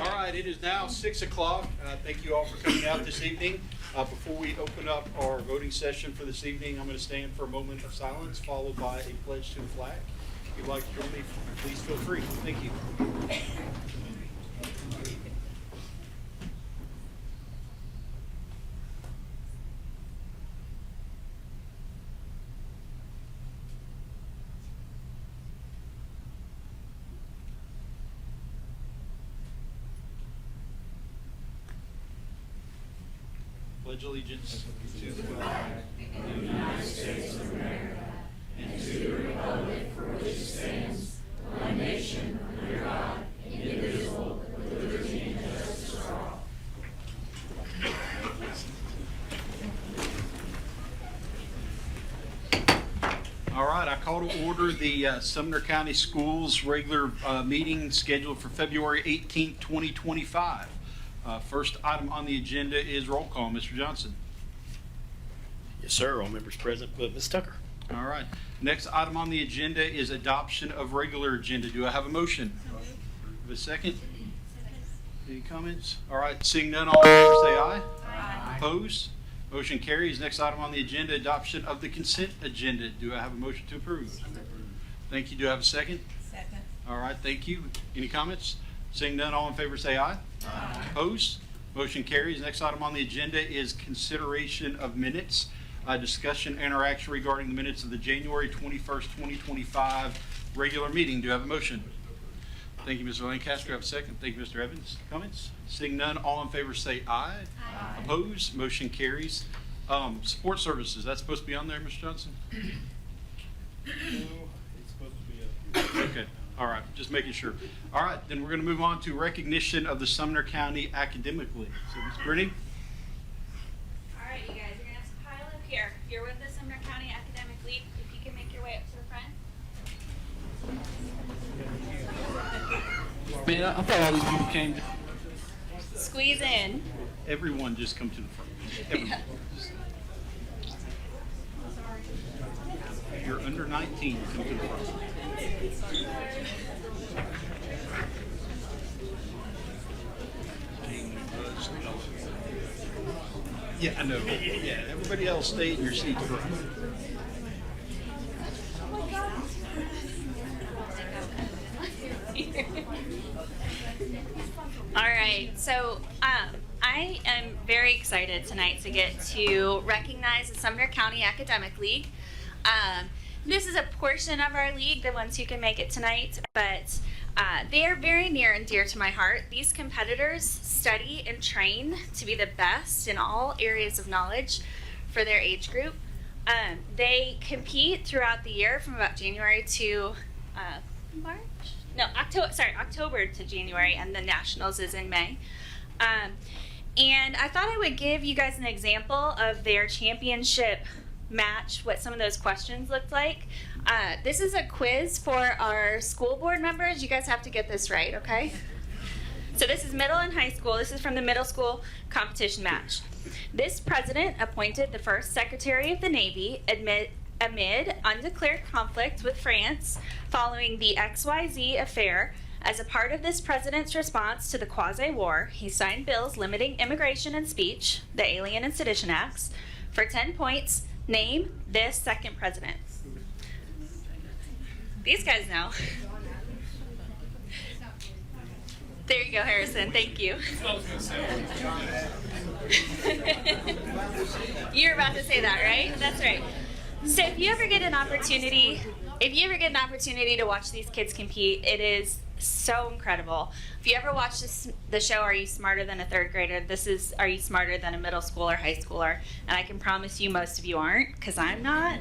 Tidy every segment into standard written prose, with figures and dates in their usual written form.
All right, it is now 6 o'clock. Thank you all for coming out this evening. Before we open up our voting session for this evening, I'm going to stand for a moment of silence, followed by a pledge to the flag. If you'd like to join me, please feel free. Thank you. Pledge allegiance to the flag of the United States of America and to the republic for which it stands, one nation, under God, indivisible, with liberty and justice for all. All right, I call to order the Sumner County Schools regular meeting scheduled for February 18th, 2025. First item on the agenda is roll call. Mr. Johnson. Yes, sir. All members present, but Ms. Tucker. All right. Next item on the agenda is adoption of regular agenda. Do I have a motion? Have a second? Any comments? All right. Seeing none, all in favor say aye. Aye. Opposed? Motion carries. Next item on the agenda, adoption of the consent agenda. Do I have a motion to approve? Thank you. Do I have a second? Second. All right. Thank you. Any comments? Seeing none, all in favor say aye. Aye. Opposed? Motion carries. Next item on the agenda is consideration of minutes. Discussion and interaction regarding the minutes of the January 21st, 2025 regular meeting. Do I have a motion? Thank you, Mr. Lancaster. Do I have a second? Thank you, Mr. Evans. Comments? Seeing none, all in favor say aye. Aye. Opposed? Motion carries. Support services, that's supposed to be on there, Mr. Johnson? No, it's supposed to be up here. Okay. All right, just making sure. All right, then we're going to move on to recognition of the Sumner County Academic League. So, Ms. Brittany? All right, you guys, you're going to have to pile up here. If you're with the Sumner County Academic League, if you can make your way up to the front. Man, I thought all these people came. Squeeze in. Everyone just come to the front. Everyone. If you're under 19, come to the front. Yeah, I know. Yeah, everybody else stay in your seats. All right, so I am very excited tonight to get to recognize the Sumner County Academic League. This is a portion of our league, the ones who can make it tonight, but they are very near and dear to my heart. These competitors study and train to be the best in all areas of knowledge for their age group. They compete throughout the year from about January to October to January, and the Nationals is in May. And I thought I would give you guys an example of their championship match, what some of those questions looked like. This is a quiz for our school board members. You guys have to get this right, okay? So this is middle and high school. This is from the middle school competition match. This president appointed the first Secretary of the Navy amid undeclared conflict with France following the XYZ affair. As a part of this president's response to the quasi-war, he signed bills limiting immigration and speech, the Alien and Sedition Acts. For 10 points, name this second president. These guys know. There you go, Harrison. Thank you. You're about to say that, right? That's right. So if you ever get an opportunity to watch these kids compete, it is so incredible. If you ever watch the show, Are You Smarter Than a Third Grader? This is Are You Smarter Than a Middle Schooler, High Schooler? And I can promise you most of you aren't, because I'm not.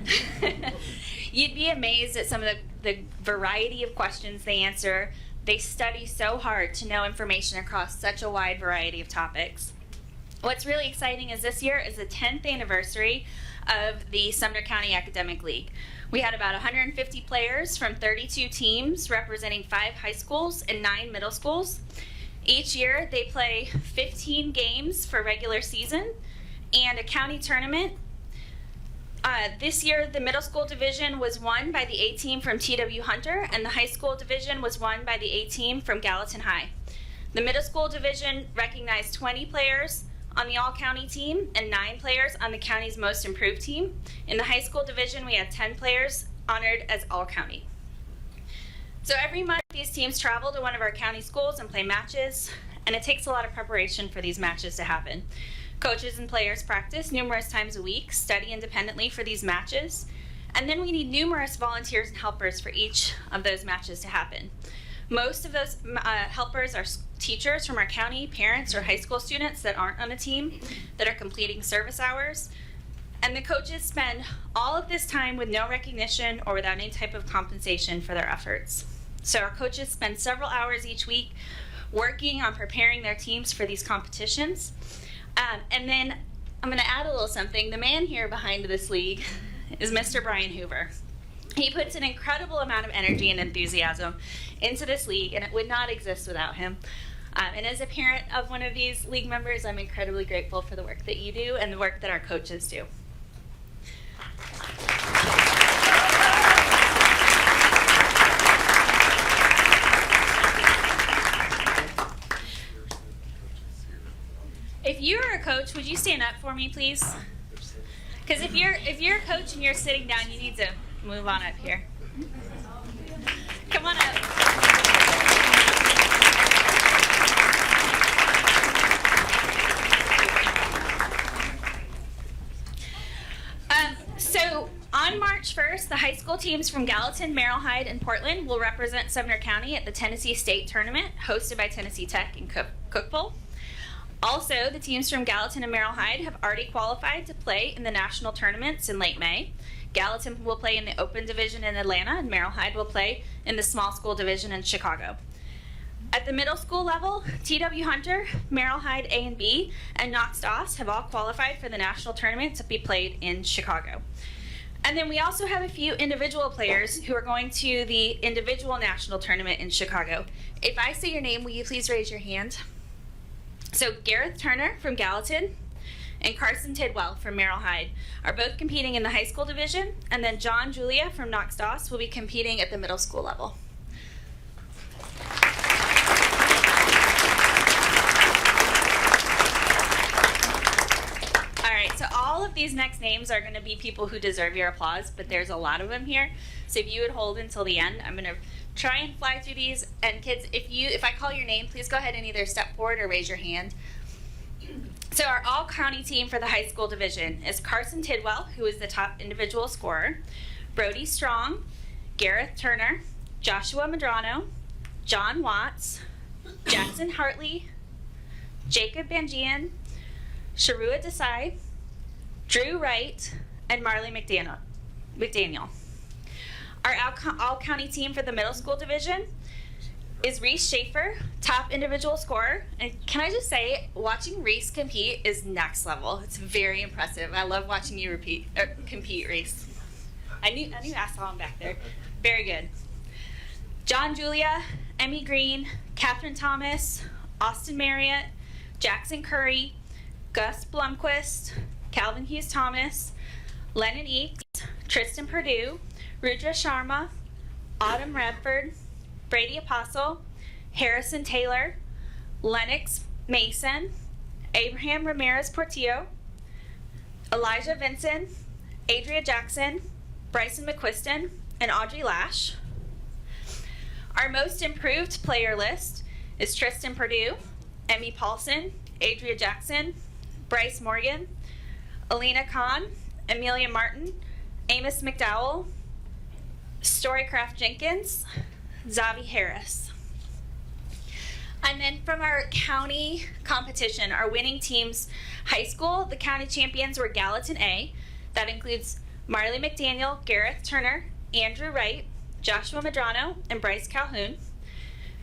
You'd be amazed at some of the variety of questions they answer. They study so hard to know information across such a wide variety of topics. What's really exciting is this year is the 10th anniversary of the Sumner County Academic League. We had about 150 players from 32 teams representing 5 high schools and 9 middle schools. Each year they play 15 games for regular season and a county tournament. This year the middle school division was won by the A team from T.W. Hunter, and the high school division was won by the A team from Gallatin High. The middle school division recognized 20 players on the all-county team and 9 players on the county's most improved team. In the high school division, we had 10 players honored as all-county. So every month, these teams travel to one of our county schools and play matches, and it takes a lot of preparation for these matches to happen. Coaches and players practice numerous times a week, study independently for these matches, and then we need numerous volunteers and helpers for each of those matches to happen. Most of those helpers are teachers from our county, parents, or high school students that aren't on a team that are completing service hours. And the coaches spend all of this time with no recognition or without any type of compensation for their efforts. So our coaches spend several hours each week working on preparing their teams for these competitions. And then I'm going to add a little something. The man here behind this league is Mr. Brian Hoover. He puts an incredible amount of energy and enthusiasm into this league, and it would not exist without him. And as a parent of one of these league members, I'm incredibly grateful for the work that you do and the work that our coaches do. If you're a coach, would you stand up for me, please? Because if you're a coach and you're sitting down, you need to move on up here. Come on up. So on March 1st, the high school teams from Gallatin, Merrill Hyde, and Portland will represent Sumner County at the Tennessee State Tournament hosted by Tennessee Tech in Cookeville. Also, the teams from Gallatin and Merrill Hyde have already qualified to play in the national tournaments in late May. Gallatin will play in the Open Division in Atlanta, and Merrill Hyde will play in the Small School Division in Chicago. At the middle school level, T.W. Hunter, Merrill Hyde A and B, and Knox Doss have all qualified for the national tournament to be played in Chicago. And then we also have a few individual players who are going to the individual national tournament in Chicago. If I say your name, will you please raise your hand? So Gareth Turner from Gallatin and Carson Tidwell from Merrill Hyde are both competing in the high school division, and then John Julia from Knox Doss will be competing at the middle school level. All right, so all of these next names are going to be people who deserve your applause, but there's a lot of them here. So if you would hold until the end, I'm going to try and fly through these. And kids, if I call your name, please go ahead and either step forward or raise your hand. So our all-county team for the high school division is Carson Tidwell, who is the top individual scorer, Brody Strong, Gareth Turner, Joshua Madrano, John Watts, Jackson Hartley, Jacob Bangian, Sharua Desai, Drew Wright, and Marley McDaniel. Our all-county team for the middle school division is Reese Schaefer, top individual scorer. And can I just say, watching Reese compete is next level. It's very impressive. I love watching you compete, Reese. I knew I saw him back there. Very good. John Julia, Emmy Green, Catherine Thomas, Austin Marriott, Jackson Curry, Gus Blumquist, Calvin Hughes Thomas, Lennon Eakes, Tristan Perdue, Rudra Sharma, Autumn Redford, Brady Apostle, Harrison Taylor, Lennox Mason, Abraham Ramirez Portillo, Elijah Vinson, Adria Jackson, Bryson McQuiston, and Audrey Lash. Our most improved player list is Tristan Perdue, Emmy Paulson, Adria Jackson, Bryce Morgan, Alina Khan, Amelia Martin, Amos McDowell, Storycraft Jenkins, Zavi Harris. And then from our county competition, our winning teams, high school, the county champions were Gallatin A. That includes Marley McDaniel, Gareth Turner, Andrew Wright, Joshua Madrano, and Bryce Calhoun.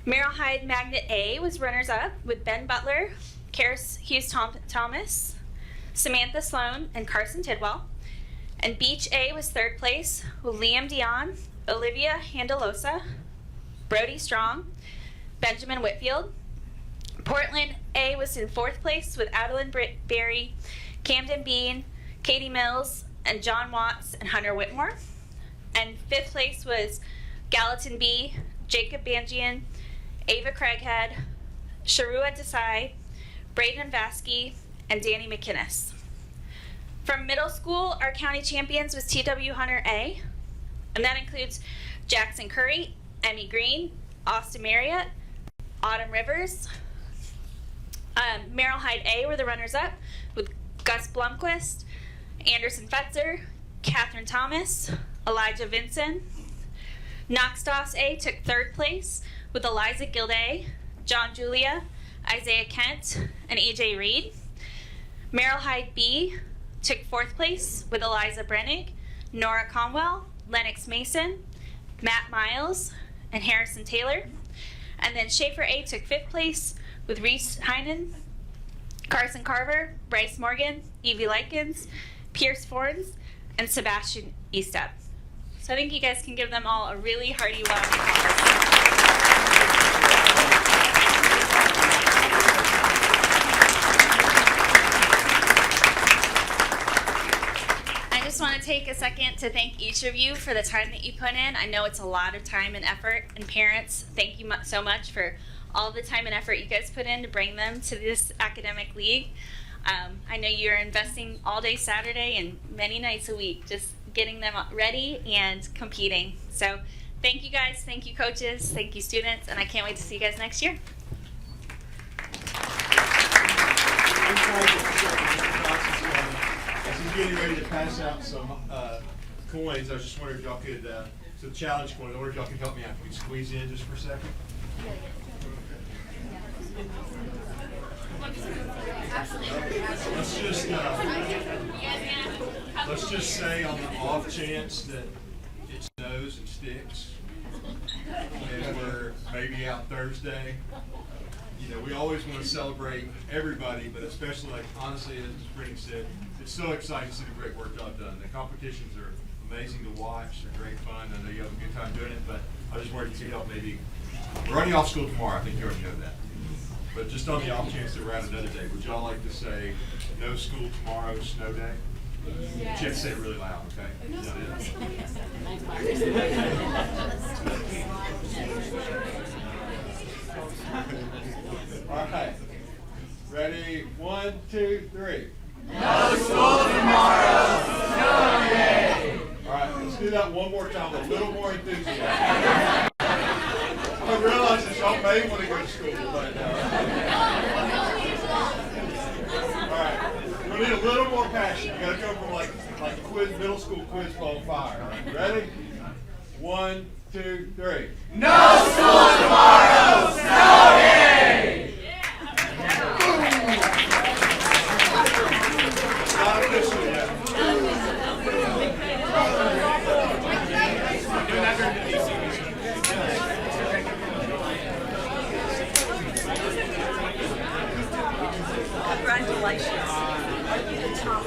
Merrill Hyde Magnet A was runners-up with Ben Butler, Karis Hughes Thomas, Samantha Sloan, and Carson Tidwell. And Beach A was third place with Liam Dion, Olivia Handalosa, Brody Strong, Benjamin Whitfield. Portland A was in fourth place with Adeline Berry, Camden Bean, Katie Mills, and John Watts and Hunter Whitmore. And fifth place was Gallatin B, Jacob Bangian, Ava Craighead, Sharua Desai, Braden Vasky, and Danny McInnes. From middle school, our county champions was TW Hunter A, and that includes Jackson Curry, Emmy Green, Austin Marriott, Autumn Rivers. Merrill Hyde A were the runners-up with Gus Blumquist, Anderson Fetzer, Catherine Thomas, Elijah Vinson. Knox-Doss A took third place with Eliza Gilday, John Julia, Isaiah Kent, and EJ Reed. Merrill Hyde B took fourth place with Eliza Brennig, Nora Conwell, Lennox Mason, Matt Miles, and Harrison Taylor. And then Schaefer A took fifth place with Reese Heinen, Carson Carver, Bryce Morgan, Evie Likens, Pierce Forns, and Sebastian Eastup. So I think you guys can give them all a really hearty round of applause. I just want to take a second to thank each of you for the time that you put in. I know it's a lot of time and effort, and parents, thank you so much for all the time and effort you guys put in to bring them to this academic league. I know you're investing all day Saturday and many nights a week just getting them ready and competing. So thank you guys, thank you coaches, thank you students, and I can't wait to see you guys next year. As he's getting ready to pass out some coins, I was just wondering if y'all could, some challenge coins, I wonder if y'all could help me out. Can we squeeze in just for a second? Let's just say on the off chance that it snows and sticks, and we're maybe out Thursday. You know, we always want to celebrate everybody, but especially, like, honestly, as Brittany said, it's so exciting to see the great work y'all have done. The competitions are amazing to watch. They're great fun. I know you have a good time doing it, but I just wanted to help maybe. We're already off school tomorrow. I think you already know that. But just on the off chance that we're out another day, would y'all like to say no school tomorrow, snow day? Yes. You have to say it really loud, okay? Is that it? All right. Ready? 1, 2, 3. No school tomorrow, snow day. All right, let's do that one more time with a little more enthusiasm. I realize that y'all may want to go to school, but all right, we need a little more passion. You got to go from like quiz, middle school quiz on fire. All right, ready? 1, 2, 3. No school tomorrow, snow day. Not official yet. Congratulations. Are you the top?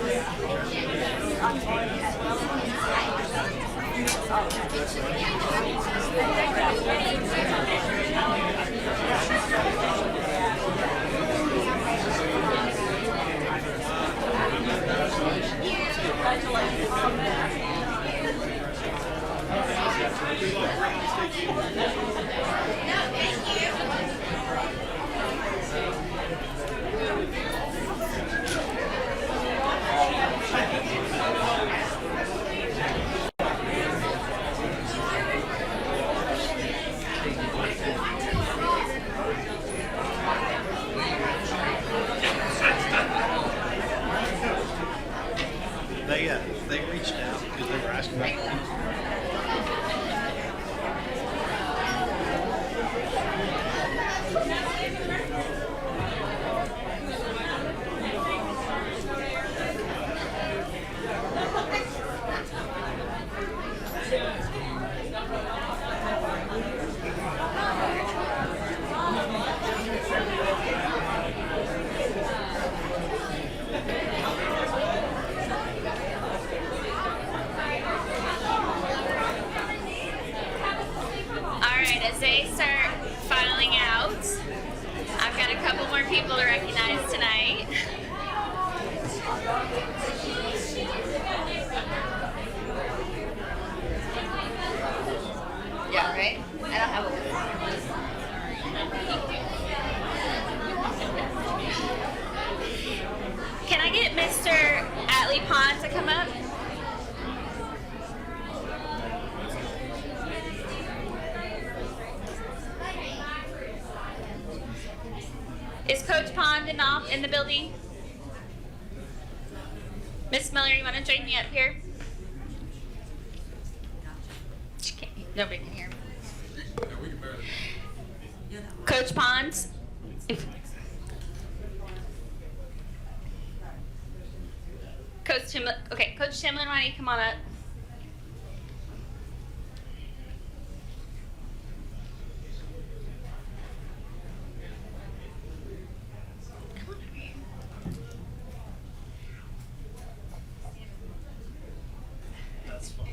Atlee Pond to come up. Is Coach Pond in the building? Miss Miller, you want to join me up here? She can't, nobody can hear me. Coach Pond, if Coach Timlin, okay, Coach Timlin, why don't you come on up? Come on over here. That's fun.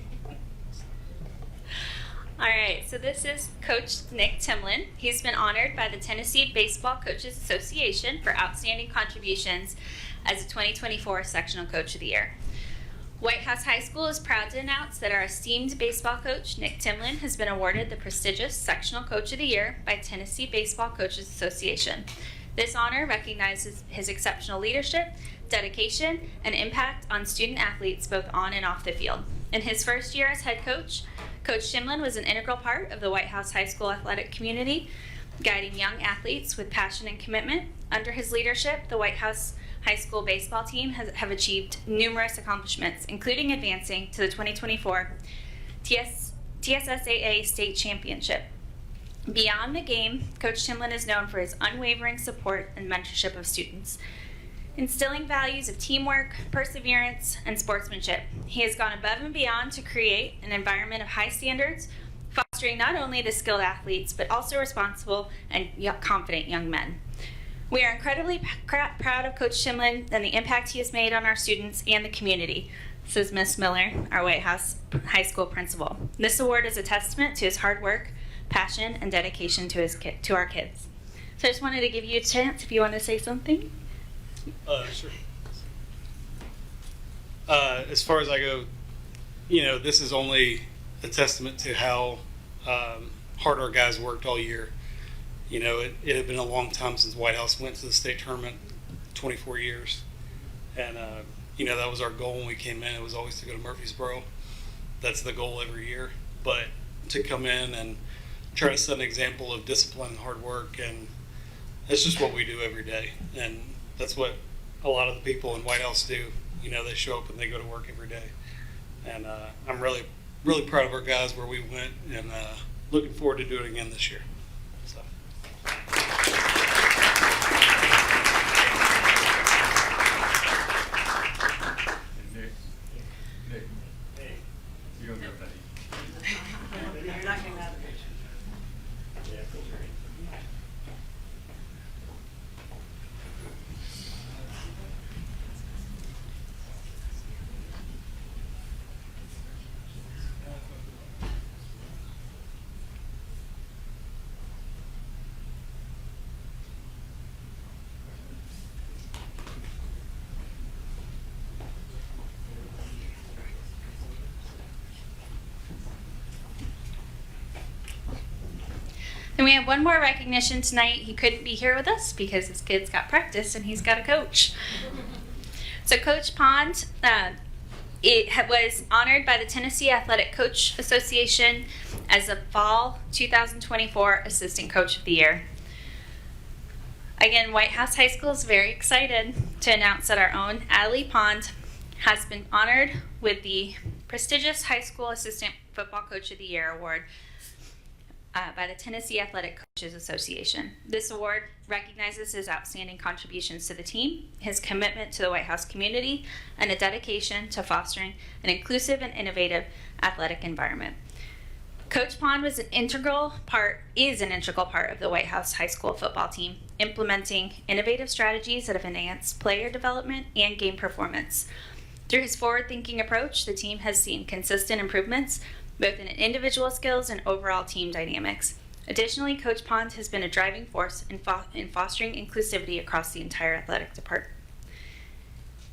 All right, so this is Coach Nick Timlin. He's been honored by the Tennessee Baseball Coaches Association for outstanding contributions as a 2024 Sectional Coach of the Year. White House High School is proud to announce that our esteemed baseball coach, Nick Timlin, has been awarded the prestigious Sectional Coach of the Year by Tennessee Baseball Coaches Association. This honor recognizes his exceptional leadership, dedication, and impact on student athletes both on and off the field. In his first year as head coach, Coach Timlin was an integral part of the White House High School athletic community, guiding young athletes with passion and commitment. Under his leadership, the White House High School baseball team have achieved numerous accomplishments, including advancing to the 2024 TSSAA State Championship. Beyond the game, Coach Timlin is known for his unwavering support and mentorship of students, instilling values of teamwork, perseverance, and sportsmanship. He has gone above and beyond to create an environment of high standards, fostering not only the skilled athletes, but also responsible and confident young men. We are incredibly proud of Coach Timlin and the impact he has made on our students and the community, says Miss Miller, our White House High School principal. This award is a testament to his hard work, passion, and dedication to our kids. So I just wanted to give you a chance if you want to say something. Sure. As far as I go, this is only a testament to how hard our guys worked all year. It had been a long time since White House went to the state tournament, 24 years. And, that was our goal when we came in. It was always to go to Murfreesboro. That's the goal every year. But to come in and try to set an example of discipline and hard work, and that's just what we do every day. And that's what a lot of the people in White House do. They show up and they go to work every day. And I'm really, really proud of our guys where we went, and looking forward to doing it again this year. So. Nick, you don't get that. You're not gonna have it. And we have one more recognition tonight. He couldn't be here with us because his kids got practice and he's got a coach. So Coach Pond was honored by the Tennessee Athletic Coach Association as the Fall 2024 Assistant Coach of the Year. Again, White House High School is very excited to announce that our own Atlee Pond has been honored with the prestigious High School Assistant Football Coach of the Year award by the Tennessee Athletic Coaches Association. This award recognizes his outstanding contributions to the team, his commitment to the White House community, and a dedication to fostering an inclusive and innovative athletic environment. Coach Pond is an integral part of the White House High School football team, implementing innovative strategies that have enhanced player development and game performance. Through his forward-thinking approach, the team has seen consistent improvements both in individual skills and overall team dynamics. Additionally, Coach Pond has been a driving force in fostering inclusivity across the entire athletic department.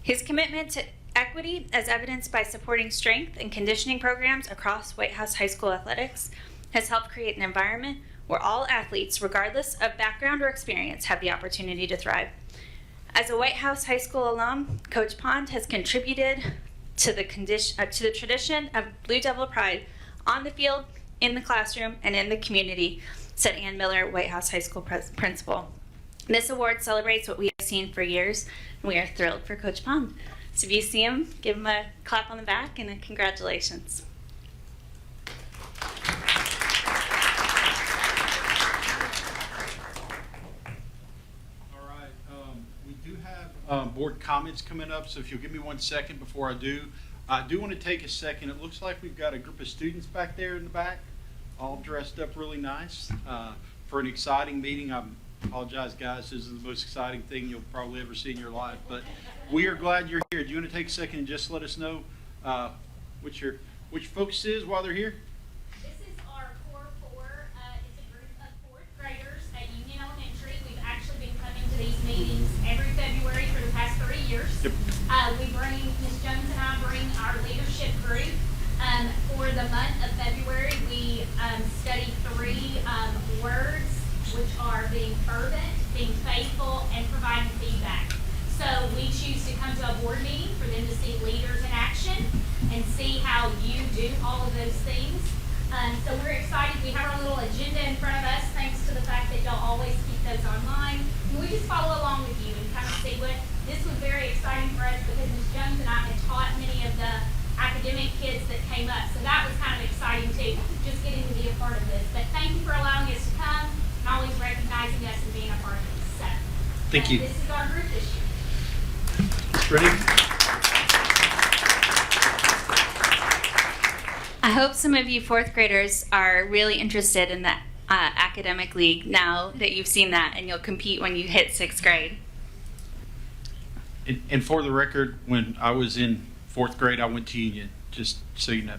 His commitment to equity, as evidenced by supporting strength and conditioning programs across White House High School athletics, has helped create an environment where all athletes, regardless of background or experience, have the opportunity to thrive. As a White House High School alum, Coach Pond has contributed to the tradition of Blue Devil pride on the field, in the classroom, and in the community, said Ann Miller, White House High School principal. This award celebrates what we have seen for years, and we are thrilled for Coach Pond. So if you see him, give him a clap on the back and a congratulations. All right, we do have board comments coming up, so if you'll give me 1 second before I do want to take a second. It looks like we've got a group of students back there in the back, all dressed up really nice for an exciting meeting. I apologize, guys, this is the most exciting thing you'll probably ever see in your life, but we are glad you're here. Do you want to take a second and just let us know which focus is while they're here? This is our Core 4. It's a group of 4th graders at Union Elementary. We've actually been coming to these meetings every February for the past 3 years. Yep. Ms. Jones and I bring our leadership group. For the month of February, we study 3 words, which are being fervent, being faithful, and providing feedback. So we choose to come to a board meeting for them to see leaders in action and see how you do all of those things. So we're excited. We have our little agenda in front of us, thanks to the fact that y'all always keep those online. And we just follow along with you and kind of see what, this was very exciting for us because Ms. Jones and I had taught many of the academic kids that came up. So that was kind of exciting too, just getting to be a part of this. But thank you for allowing us to come and always recognizing us and being a part of this. So, Thank you. This is our group this year. Ready? I hope some of you 4th graders are really interested in the academic league now that you've seen that, and you'll compete when you hit 6th grade. And for the record, when I was in 4th grade, I went to Union, just so you know.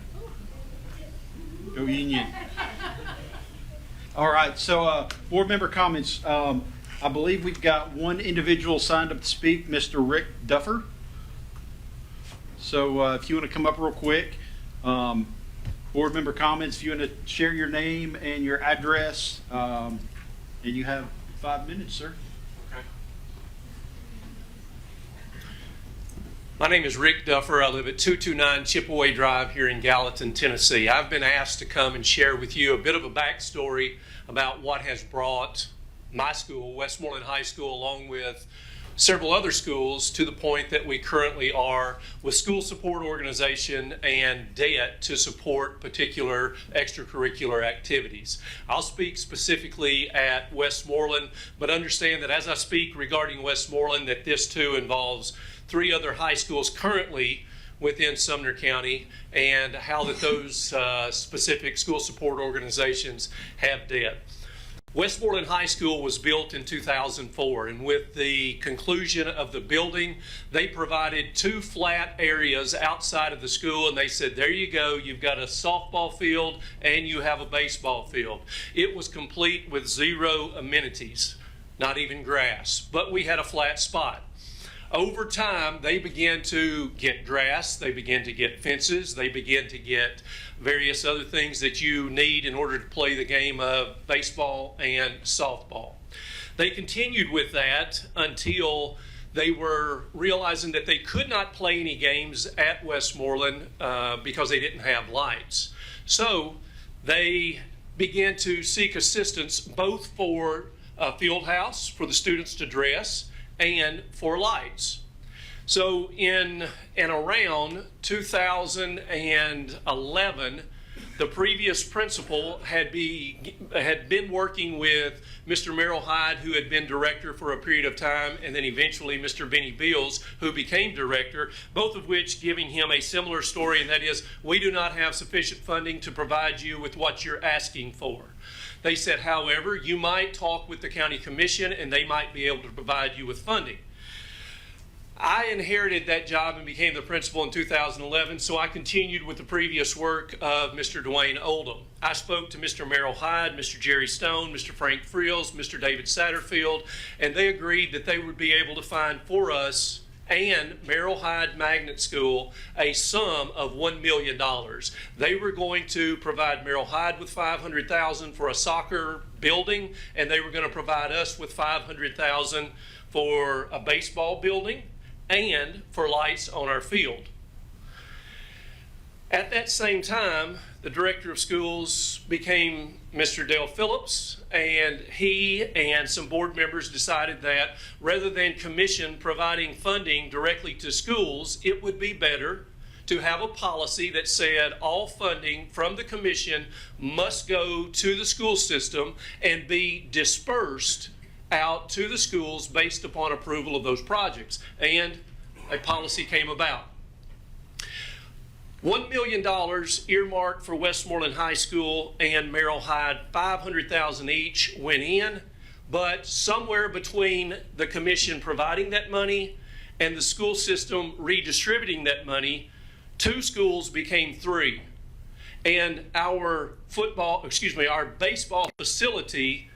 Go Union. All right, so board member comments. I believe we've got one individual signed up to speak, Mr. Rick Duffer. So if you want to come up real quick, board member comments, if you want to share your name and your address, and you have 5 minutes, sir. My name is Rick Duffer. I live at 229 Chipaway Drive here in Gallatin, Tennessee. I've been asked to come and share with you a bit of a backstory about what has brought my school, Westmoreland High School, along with several other schools, to the point that we currently are with school support organization and debt to support particular extracurricular activities. I'll speak specifically at Westmoreland, but understand that as I speak regarding Westmoreland, that this too involves 3 other high schools currently within Sumner County, and how that those specific school support organizations have debt. Westmoreland High School was built in 2004, and with the conclusion of the building, they provided 2 flat areas outside of the school, and they said, there you go, you've got a softball field and you have a baseball field. It was complete with 0 amenities, not even grass, but we had a flat spot. Over time, they began to get grass, they began to get fences, they began to get various other things that you need in order to play the game of baseball and softball. They continued with that until they were realizing that they could not play any games at Westmoreland because they didn't have lights. So they began to seek assistance both for a field house for the students to dress and for lights. So in and around 2011, the previous principal had been working with Mr. Merrill Hyde, who had been director for a period of time, and then eventually Mr. Benny Beals, who became director, both of which giving him a similar story, and that is, we do not have sufficient funding to provide you with what you're asking for. They said, however, you might talk with the county commission and they might be able to provide you with funding. I inherited that job and became the principal in 2011, so I continued with the previous work of Mr. Dwayne Oldham. I spoke to Mr. Merrill Hyde, Mr. Jerry Stone, Mr. Frank Friels, Mr. David Satterfield, and they agreed that they would be able to find for us and Merrill Hyde Magnet School a sum of $1 million. They were going to provide Merrill Hyde with $500,000 for a soccer building, and they were going to provide us with $500,000 for a baseball building and for lights on our field. At that same time, the director of schools became Mr. Dale Phillips, and he and some board members decided that rather than commission providing funding directly to schools, it would be better to have a policy that said all funding from the commission must go to the school system and be dispersed out to the schools based upon approval of those projects. And a policy came about. $1 million earmarked for Westmoreland High School and Merrill Hyde, $500,000 each went in, but somewhere between the commission providing that money and the school system redistributing that money, 2 schools became 3. And our baseball facility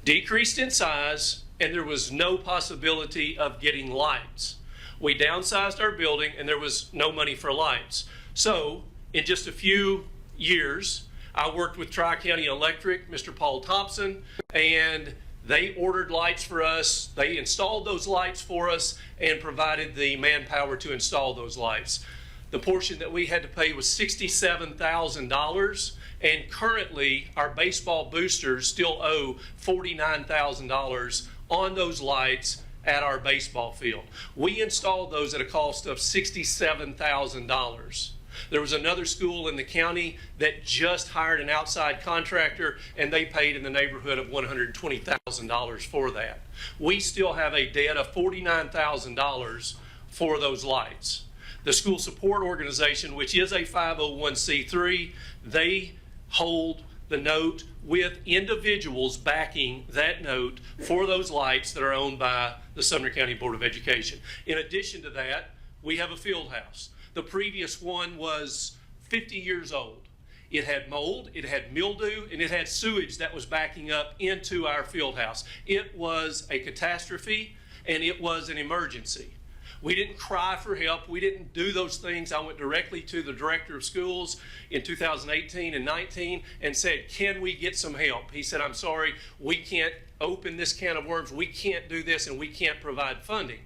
decreased in size, and there was no possibility of getting lights. We downsized our building, and there was no money for lights. So, in just a few years, I worked with Tri-County Electric, Mr. Paul Thompson, and they ordered lights for us. They installed those lights for us and provided the manpower to install those lights. The portion that we had to pay was $67,000, and currently our baseball boosters still owe $49,000 on those lights at our baseball field. We installed those at a cost of $67,000. There was another school in the county that just hired an outside contractor, and they paid in the neighborhood of $120,000 for that. We still have a debt of $49,000 for those lights. The school support organization, which is a 501c3, they hold the note with individuals backing that note for those lights that are owned by the Sumner County Board of Education. In addition to that, we have a field house. The previous one was 50 years old. It had mold, it had mildew, and it had sewage that was backing up into our field house. It was a catastrophe, and it was an emergency. We didn't cry for help. We didn't do those things. I went directly to the director of schools in 2018 and 19 and said, can we get some help? He said, I'm sorry, we can't open this can of worms. We can't do this, and we can't provide funding.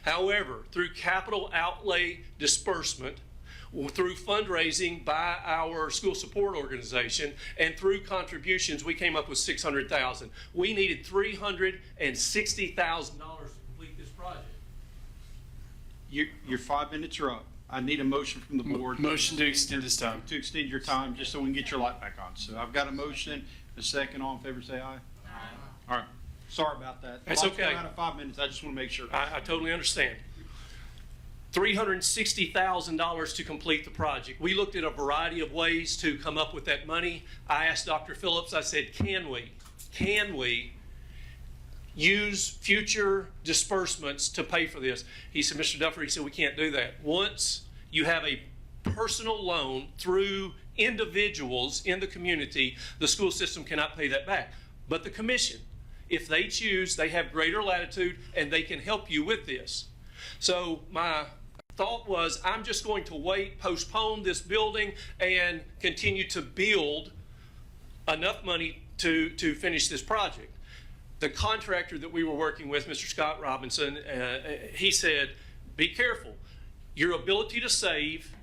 However, through capital outlay disbursement, through fundraising by our school support organization, and through contributions, we came up with $600,000. We needed $360,000 to complete this project. Your 5 minutes are up. I need a motion from the board. Motion to extend this time. To extend your time, just so we can get your light back on. So I've got a motion, a second. All in favor, say aye. Aye. All right. Sorry about that. That's Light's okay. run out of 5 minutes. I just want to make sure. I totally understand. $360,000 to complete the project. We looked at a variety of ways to come up with that money. I asked Dr. Phillips, I said, can we use future disbursements to pay for this? He said, Mr. Duffer, he said, we can't do that. Once you have a personal loan through individuals in the community, the school system cannot pay that back. But the commission, if they choose, they have greater latitude, and they can help you with this. So my thought was, I'm just going to wait, postpone this building, and continue to build enough money to finish this project. The contractor that we were working with, Mr. Scott Robinson, he said, be careful. Your ability to save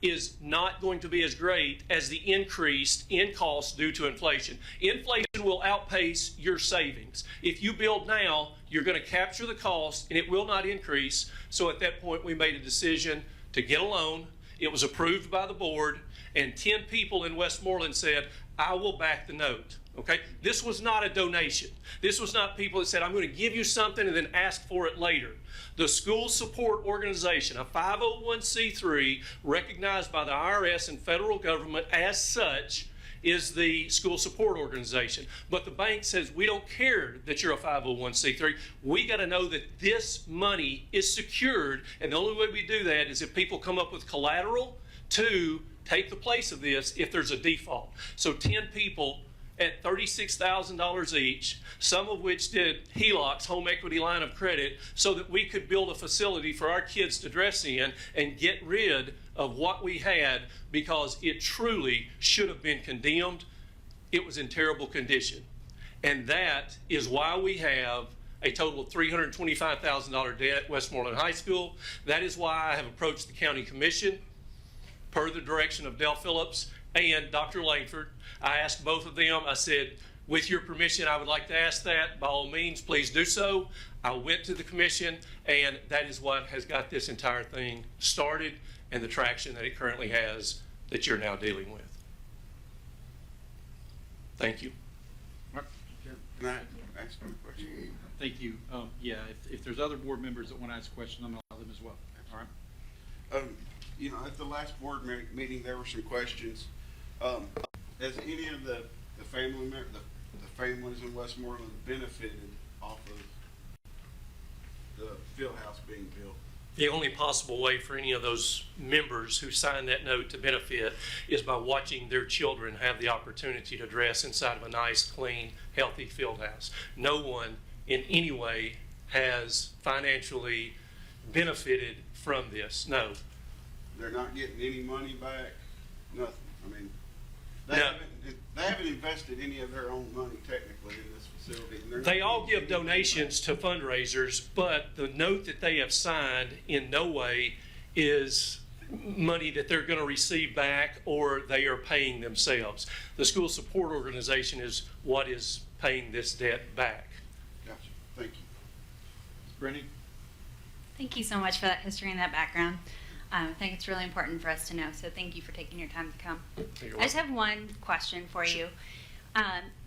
is not going to be as great as the increase in costs due to inflation. Inflation will outpace your savings. If you build now, you're going to capture the cost, and it will not increase. So at that point, we made a decision to get a loan. It was approved by the board, and 10 people in Westmoreland said, I will back the note. Okay? This was not a donation. This was not people that said, I'm going to give you something and then ask for it later. The school support organization, a 501c3 recognized by the IRS and federal government as such, is the school support organization. But the bank says, we don't care that you're a 501c3. We got to know that this money is secured, and the only way we do that is if people come up with collateral to take the place of this if there's a default. So 10 people at $36,000 each, some of which did HELOCs, home equity line of credit, so that we could build a facility for our kids to dress in and get rid of what we had, because it truly should have been condemned. It was in terrible condition. And that is why we have a total of $325,000 debt at Westmoreland High School. That is why I have approached the county commission per the direction of Del Phillips and Dr. Langford. I asked both of them, I said, with your permission, I would like to ask that. By all means, please do so. I went to the commission, and that is what has got this entire thing started and the traction that it currently has that you're now dealing with. Thank you. Can I ask you a question? Thank you. Yeah, if there's other board members that want to ask a question, I'm going to allow them as well. All right. You know, at the last board meeting, there were some questions. Has any of the family the families in Westmoreland benefited off of the field house being built? The only possible way for any of those members who signed that note to benefit is by watching their children have the opportunity to dress inside of a nice, clean, healthy field house. No one in any way has financially benefited from this. No. They're not getting any money back, nothing. I mean, No. they haven't invested any of their own money technically in this facility. And they're not They all getting give any money donations to fundraisers, but the note that they have signed in no way is money that they're going to receive back or they are paying themselves. The school support organization is what is paying this debt back. Gotcha. Thank you. Brittany? Thank you so much for that history and that background. I think it's really important for us to know, so thank you for taking your time to come. You're I just have one question for you.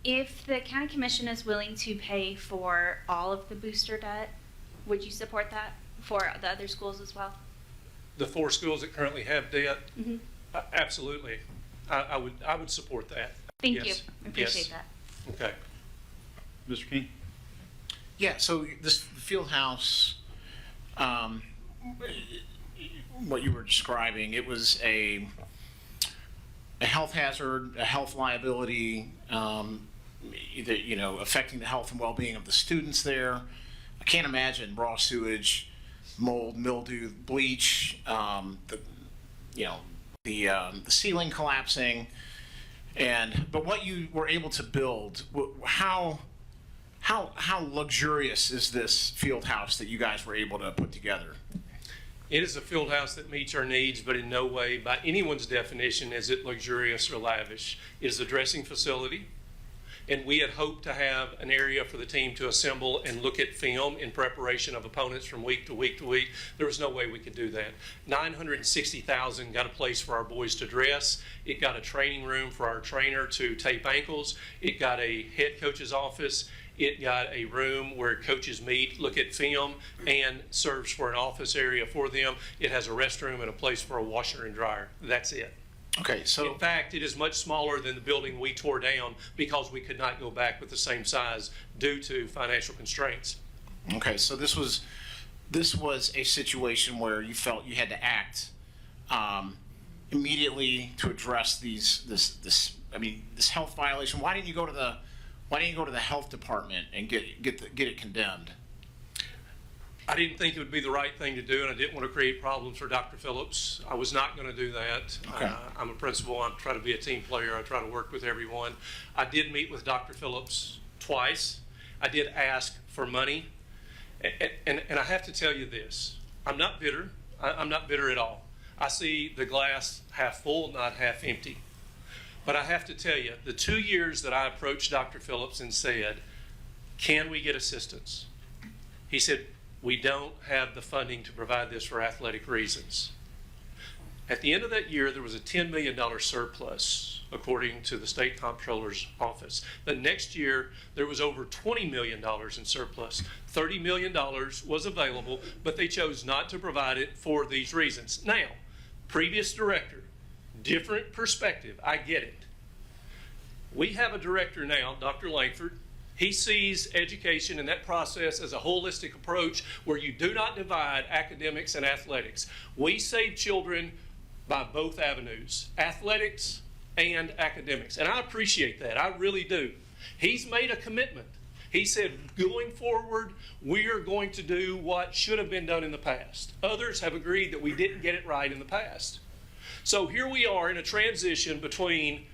If the county commission is willing to pay for all of the booster debt, would you support that for the other schools as well? The 4 schools that currently have debt, Mm-hmm. Absolutely. I would support that. Thank Yes. you. I appreciate Yes. that. Okay. Mr. King? Yeah, so this field house, what you were describing, it was a health hazard, a health liability, either, you know, affecting the health and well-being of the students there. I can't imagine raw sewage, mold, mildew, bleach, the ceiling collapsing, but what you were able to build, how luxurious is this field house that you guys were able to put together? It is a field house that meets our needs, but in no way, by anyone's definition, is it luxurious or lavish. It is a dressing facility, and we had hoped to have an area for the team to assemble and look at film in preparation of opponents from week to week to week. There was no way we could do that. $960,000 got a place for our boys to dress. It got a training room for our trainer to tape ankles. It got a head coach's office. It got a room where coaches meet, look at film, and serves for an office area for them. It has a restroom and a place for a washer and dryer. That's it. Okay, so In fact, it is much smaller than the building we tore down because we could not go back with the same size due to financial constraints. okay, so this was a situation where you felt you had to act immediately to address this health violation. Why didn't you go to the health department and get it condemned? I didn't think it would be the right thing to do, and I didn't want to create problems for Dr. Phillips. I was not going to do that. Okay. I'm a principal. I try to be a team player. I try to work with everyone. I did meet with Dr. Phillips twice. I did ask for money. And I have to tell you this. I'm not bitter. I'm not bitter at all. I see the glass half full, not half empty. But I have to tell you, the 2 years that I approached Dr. Phillips and said, can we get assistance? He said, we don't have the funding to provide this for athletic reasons. At the end of that year, there was a $10 million surplus, according to the state comptroller's office. The next year, there was over $20 million in surplus. $30 million was available, but they chose not to provide it for these reasons. Now, previous director, different perspective, I get it. We have a director now, Dr. Langford. He sees education and that process as a holistic approach where you do not divide academics and athletics. We save children by both avenues, athletics and academics. And I appreciate that. I really do. He's made a commitment. He said, going forward, we are going to do what should have been done in the past. Others have agreed that we didn't get it right in the past. So here we are in a transition between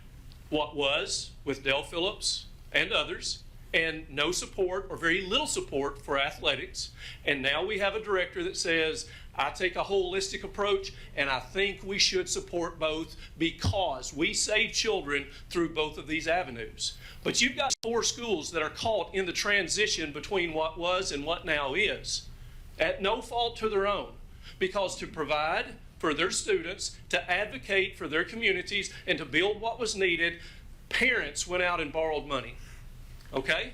what was with Dale Phillips and others, and no support or very little support for athletics. And now we have a director that says, I take a holistic approach, and I think we should support both because we save children through both of these avenues. But you've got 4 schools that are caught in the transition between what was and what now is, at no fault to their own, because to provide for their students, to advocate for their communities, and to build what was needed, parents went out and borrowed money. Okay?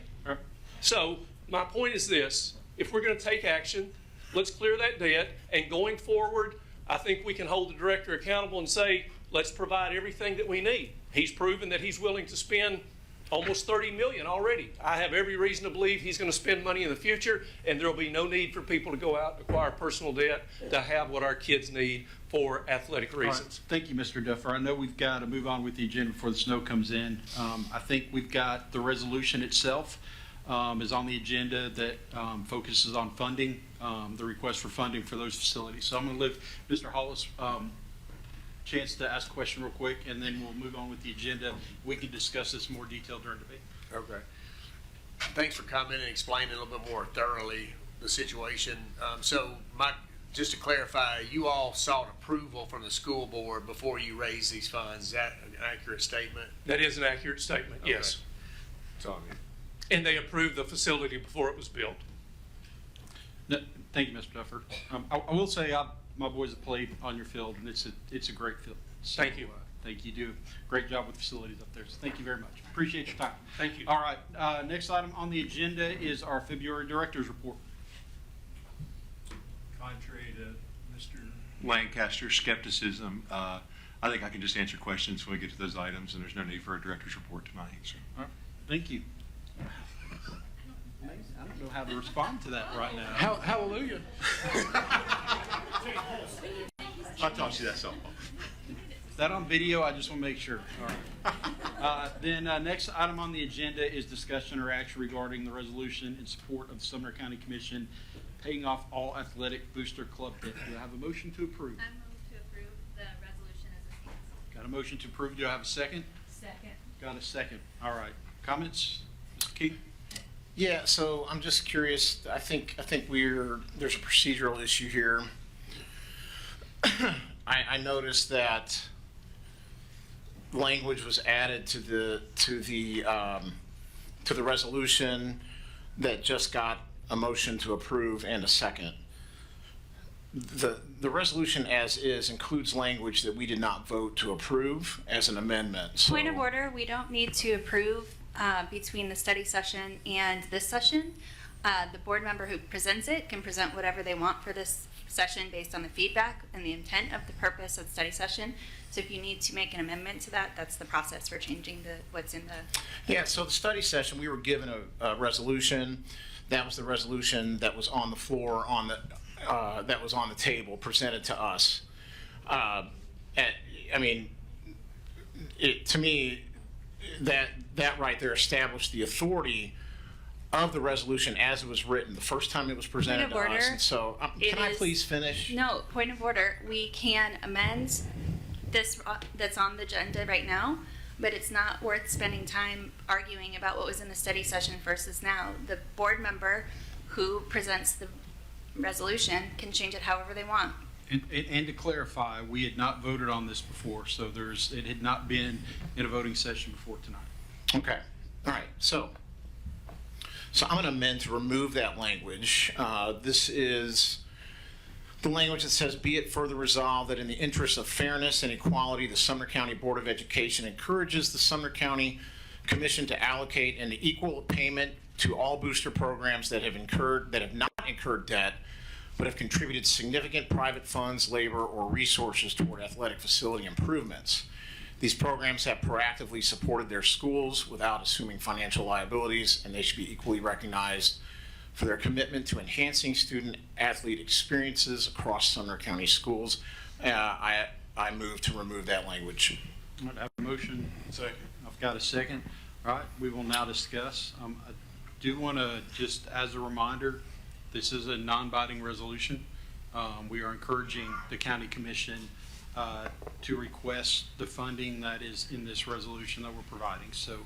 So my point is this: if we're going to take action, let's clear that debt, and going forward, I think we can hold the director accountable and say, let's provide everything that we need. He's proven that he's willing to spend almost $30 million already. I have every reason to believe he's going to spend money in the future, and there will be no need for people to go out and acquire personal debt to have what our kids need for athletic reasons. Right. Thank you, Mr. Duffer. I know we've got to move on with the agenda before the snow comes in. I think we've got the resolution itself is on the agenda that focuses on funding, the request for funding for those facilities. So I'm going to give Mr. Hollis chance to ask a question real quick, and then we'll move on with the agenda. We can discuss this in more detail during debate. Okay. Thanks for coming and explaining a little bit more thoroughly the situation. Just to clarify, you all sought approval from the school board before you raised these funds. Is that an accurate statement? That is an accurate statement, yes. It's all good. And they approved the facility before it was built. No, thank you, Mr. Duffer. I will say my boys have played on your field, and it's a great field. So, Thank you. Thank you. You do a great job with facilities up there. So thank you very much. Appreciate your time. Thank you. All right. Next item on the agenda is our February director's report. Contrary to Mr. Lancaster's skepticism, I think I can just answer questions when we get to those items, and there's no need for a director's report tonight. So. All right. Thank you. I don't know how to respond to that right now. Hallelujah. I taught you that softball. Is that on video? I just want to make sure. All right. Then next item on the agenda is discussion or action regarding the resolution in support of the Sumner County Commission paying off all athletic booster club debt. Do I have a motion to approve? I move to approve the resolution as it stands. Got a motion to approve. Do I have a second? Second. Got a second. All right. Comments? Mr. Keith? Yeah, so I'm just curious. I think there's a procedural issue here. I noticed that language was added to the resolution that just got a motion to approve and a second. The resolution as is includes language that we did not vote to approve as an amendment. So, Point of order, we don't need to approve between the study session and this session. The board member who presents it can present whatever they want for this session based on the feedback and the intent of the purpose of the study session. So if you need to make an amendment to that, that's the process for changing what's in the... Yeah, so the study session, we were given a resolution. That was the resolution that was on the floor, that was on the table, presented to us. To me, that right there established the authority of the resolution as it was written the first time it was presented to us. And so, can I please finish? No, point of order. We can amend this that's on the agenda right now, but it's not worth spending time arguing about what was in the study session versus now. The board member who presents the resolution can change it however they want. And to clarify, we had not voted on this before, so it had not been in a voting session before tonight. Okay. All right. So I'm going to amend to remove that language. This is the language that says, be it further resolved that in the interest of fairness and equality, the Sumner County Board of Education encourages the Sumner County Commission to allocate an equal payment to all booster programs that have not incurred debt, but have contributed significant private funds, labor, or resources toward athletic facility improvements. These programs have proactively supported their schools without assuming financial liabilities, and they should be equally recognized for their commitment to enhancing student-athlete experiences across Sumner County schools. I move to remove that language. All right, I have a motion. Second. I've got a second. All right, we will now discuss. I do want to, just as a reminder, this is a non-binding resolution. We are encouraging the county commission to request the funding that is in this resolution that we're providing. So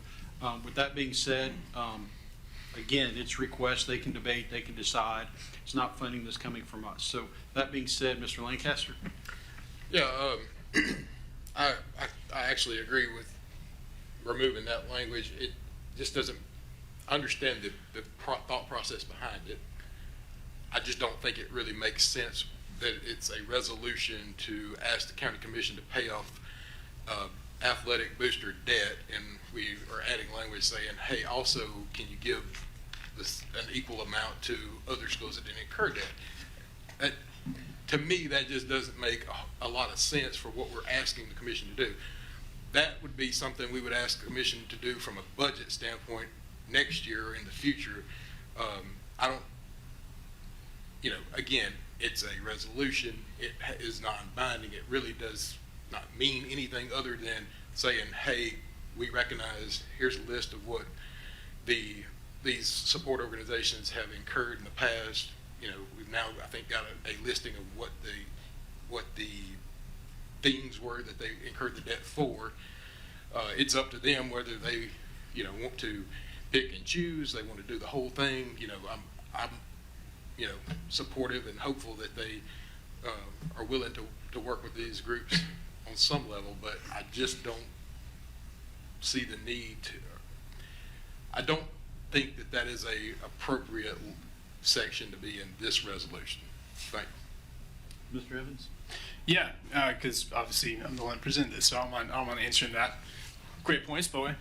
with that being said, again, it's request. They can debate, they can decide. It's not funding that's coming from us. So that being said, Mr. Lancaster. Yeah, I actually agree with removing that language. It just doesn't understand the thought process behind it. I just don't think it really makes sense that it's a resolution to ask the county commission to pay off athletic booster debt, and we are adding language saying, hey, also, can you give this an equal amount to other schools that didn't incur debt? To me, that just doesn't make a lot of sense for what we're asking the commission to do. That would be something we would ask the commission to do from a budget standpoint next year or in the future. I don't, again, it's a resolution. It is non-binding. It really does not mean anything other than saying, hey, we recognize, here's a list of what these support organizations have incurred in the past. We've now, I think, got a listing of what the things were that they incurred the debt for. It's up to them whether they, want to pick and choose. They want to do the whole thing. I'm supportive and hopeful that they are willing to work with these groups on some level, but I just don't see the need to. I don't think that is a appropriate section to be in this resolution. Thank you. Mr. Evans? Yeah, because obviously I'm the one presenting this, so I'm on answering that. Great points, by the way.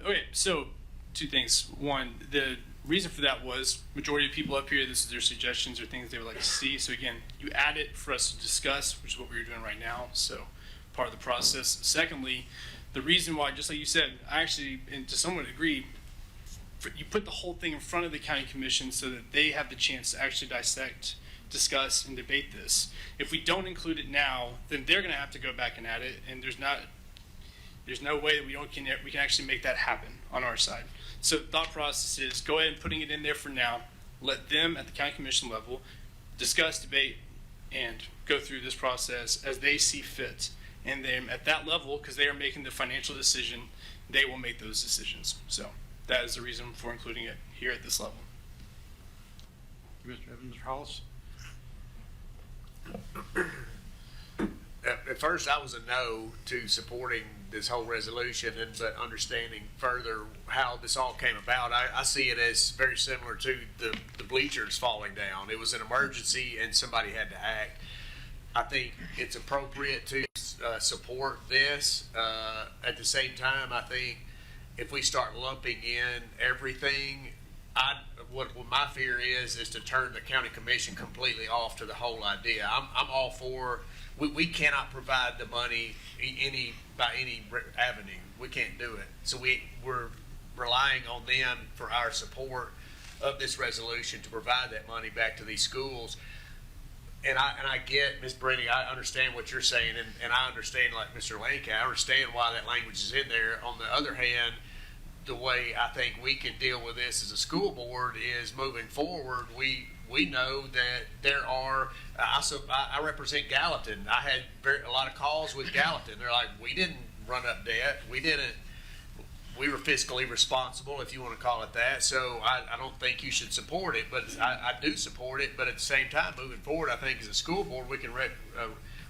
Okay, so two things. One, the reason for that was majority of people up here, this is their suggestions or things they would like to see. So again, you add it for us to discuss, which is what we're doing right now. So part of the process. Secondly, the reason why, just like you said, I actually, and to somewhat agree, you put the whole thing in front of the county commission so that they have the chance to actually dissect, discuss, and debate this. If we don't include it now, then they're going to have to go back and add it, and there's no way that we can actually make that happen on our side. So the thought process is go ahead and putting it in there for now. Let them at the county commission level discuss, debate, and go through this process as they see fit. And then at that level, because they are making the financial decision, they will make those decisions. So that is the reason for including it here at this level. Mr. Evans, Mr. Hollis? At first, I was a no to supporting this whole resolution, but understanding further how this all came about, I see it as very similar to the bleachers falling down. It was an emergency and somebody had to act. I think it's appropriate to support this. At the same time, I think if we start lumping in everything, what my fear is to turn the county commission completely off to the whole idea. I'm all for. We cannot provide the money by any avenue. We can't do it. So we're relying on them for our support of this resolution to provide that money back to these schools. And I get, Ms. Brittany, I understand what you're saying, and I understand, like Mr. Lancaster, I understand why that language is in there. On the other hand, the way I think we can deal with this as a school board is moving forward. We know that there are, I represent Gallatin. I had a lot of calls with Gallatin. They're like, we didn't run up debt. We were fiscally responsible, if you want to call it that. So I don't think you should support it, but I do support it. But at the same time, moving forward, I think as a school board, we can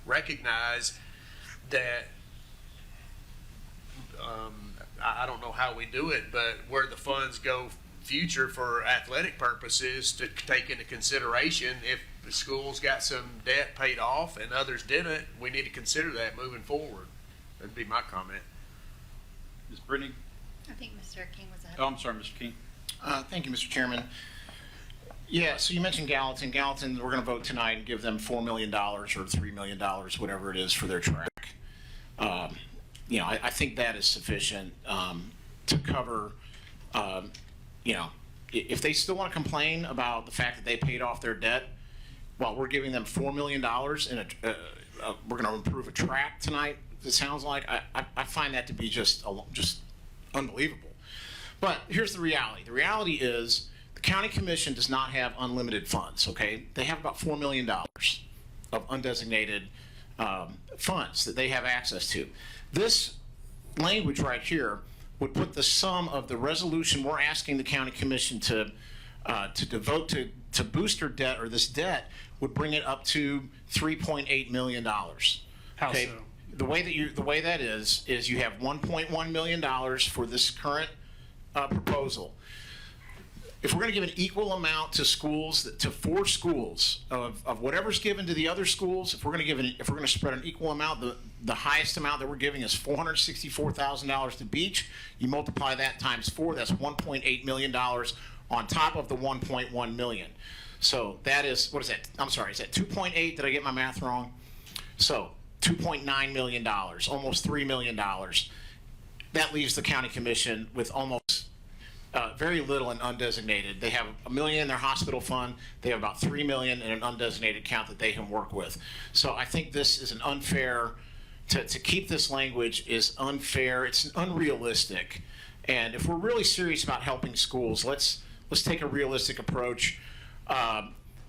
recognize that I don't know how we do it, but where the funds go future for athletic purposes to take into consideration, if the school's got some debt paid off and others didn't, we need to consider that moving forward. That'd be my comment. Ms. Brittany? I think Mr. King was ahead. Oh, I'm sorry, Mr. King. Thank you, Mr. Chairman. Yeah, so you mentioned Gallatin. Gallatin, we're going to vote tonight and give them $4 million or $3 million, whatever it is, for their track. I think that is sufficient to cover, if they still want to complain about the fact that they paid off their debt, while we're giving them $4 million and we're going to improve a track tonight it sounds like, I find that to be just unbelievable. But here's the reality. The reality is the county commission does not have unlimited funds, okay? They have about $4 million of undesignated funds that they have access to. This language right here would put the sum of the resolution we're asking the county commission to devote to booster debt, or this debt, would bring it up to $3.8 million. How Okay? so? The way that is you have $1.1 million for this current proposal. If we're going to give an equal amount to schools, to 4 schools of whatever's given to the other schools, if we're going to spread an equal amount, the highest amount that we're giving is $464,000 to Beach. You multiply that times 4, that's $1.8 million on top of the $1.1 million. So that is, what is that? I'm sorry, is that 2.8? Did I get my math wrong? So $2.9 million, almost $3 million. That leaves the county commission with almost very little in undesignated. They have $1 million in their hospital fund. They have about $3 million in an undesignated account that they can work with. So I think this is an unfair, to keep this language is unfair. It's unrealistic. And if we're really serious about helping schools, let's take a realistic approach.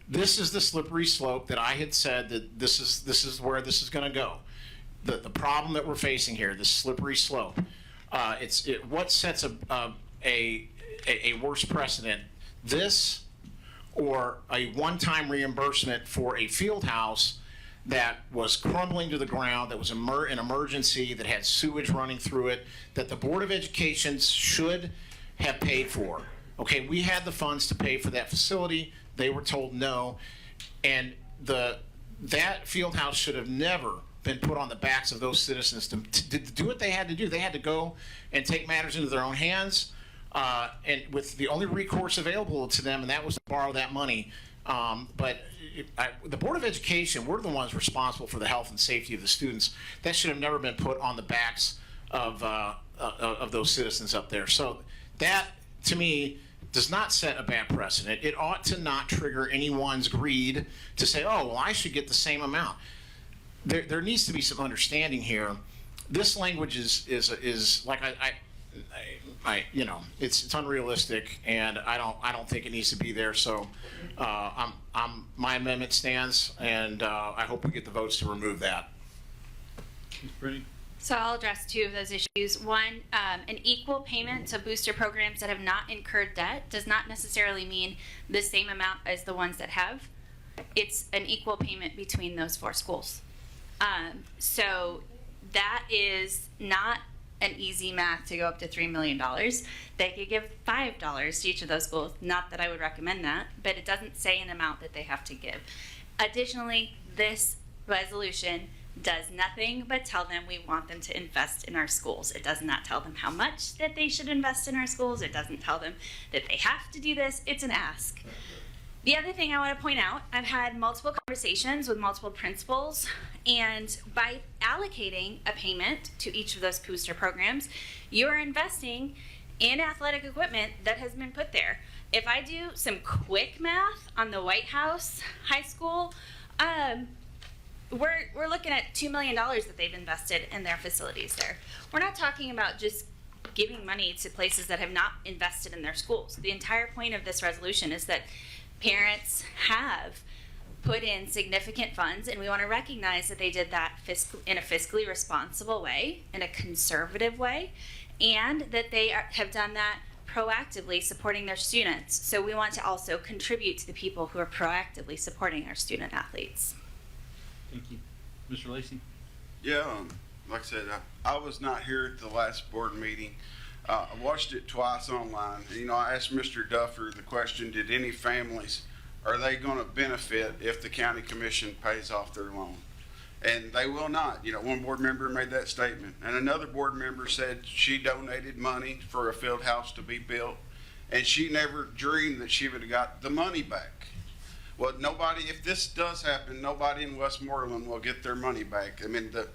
This is the slippery slope that I had said that this is where this is going to go. The problem that we're facing here, this slippery slope, what sets a worse precedent, this or a one-time reimbursement for a field house that was crumbling to the ground, that was an emergency, that had sewage running through it, that the Board of Education should have paid for. Okay, we had the funds to pay for that facility. They were told no, and that field house should have never been put on the backs of those citizens to do what they had to do. They had to go and take matters into their own hands, and with the only recourse available to them, and that was to borrow that money. But the Board of Education, we're the ones responsible for the health and safety of the students. That should have never been put on the backs of those citizens up there. So that, to me, does not set a bad precedent. It ought to not trigger anyone's greed to say, oh, well, I should get the same amount. There needs to be some understanding here. This language is like it's unrealistic, and I don't think it needs to be there. So my amendment stands, and I hope we get the votes to remove that. Ms. Brittany? So I'll address 2 of those issues. One, an equal payment to booster programs that have not incurred debt does not necessarily mean the same amount as the ones that have. It's an equal payment between those 4 schools. So that is not an easy math to go up to $3 million. They could give $5 to each of those schools. Not that I would recommend that, but it doesn't say an amount that they have to give. Additionally, this resolution does nothing but tell them we want them to invest in our schools. It does not tell them how much that they should invest in our schools. It doesn't tell them that they have to do this. It's an ask. The other thing I want to point out, I've had multiple conversations with multiple principals, and by allocating a payment to each of those booster programs, you are investing in athletic equipment that has been put there. If I do some quick math on the White House High School, we're looking at $2 million that they've invested in their facilities there. We're not talking about just giving money to places that have not invested in their schools. The entire point of this resolution is that parents have put in significant funds, and we want to recognize that they did that in a fiscally responsible way, in a conservative way, and that they have done that proactively supporting their students. So we want to also contribute to the people who are proactively supporting our student athletes. Thank you. Mr. Lacy? Yeah, like I said, I was not here at the last board meeting. I watched it twice online. You know, I asked Mr. Duffer the question, did any families, are they going to benefit if the county commission pays off their loan? And they will not. You know, one board member made that statement. And another board member said she donated money for a field house to be built, and she never dreamed that she would have got the money back. Well, nobody, if this does happen, nobody in Westmoreland will get their money back. I mean, the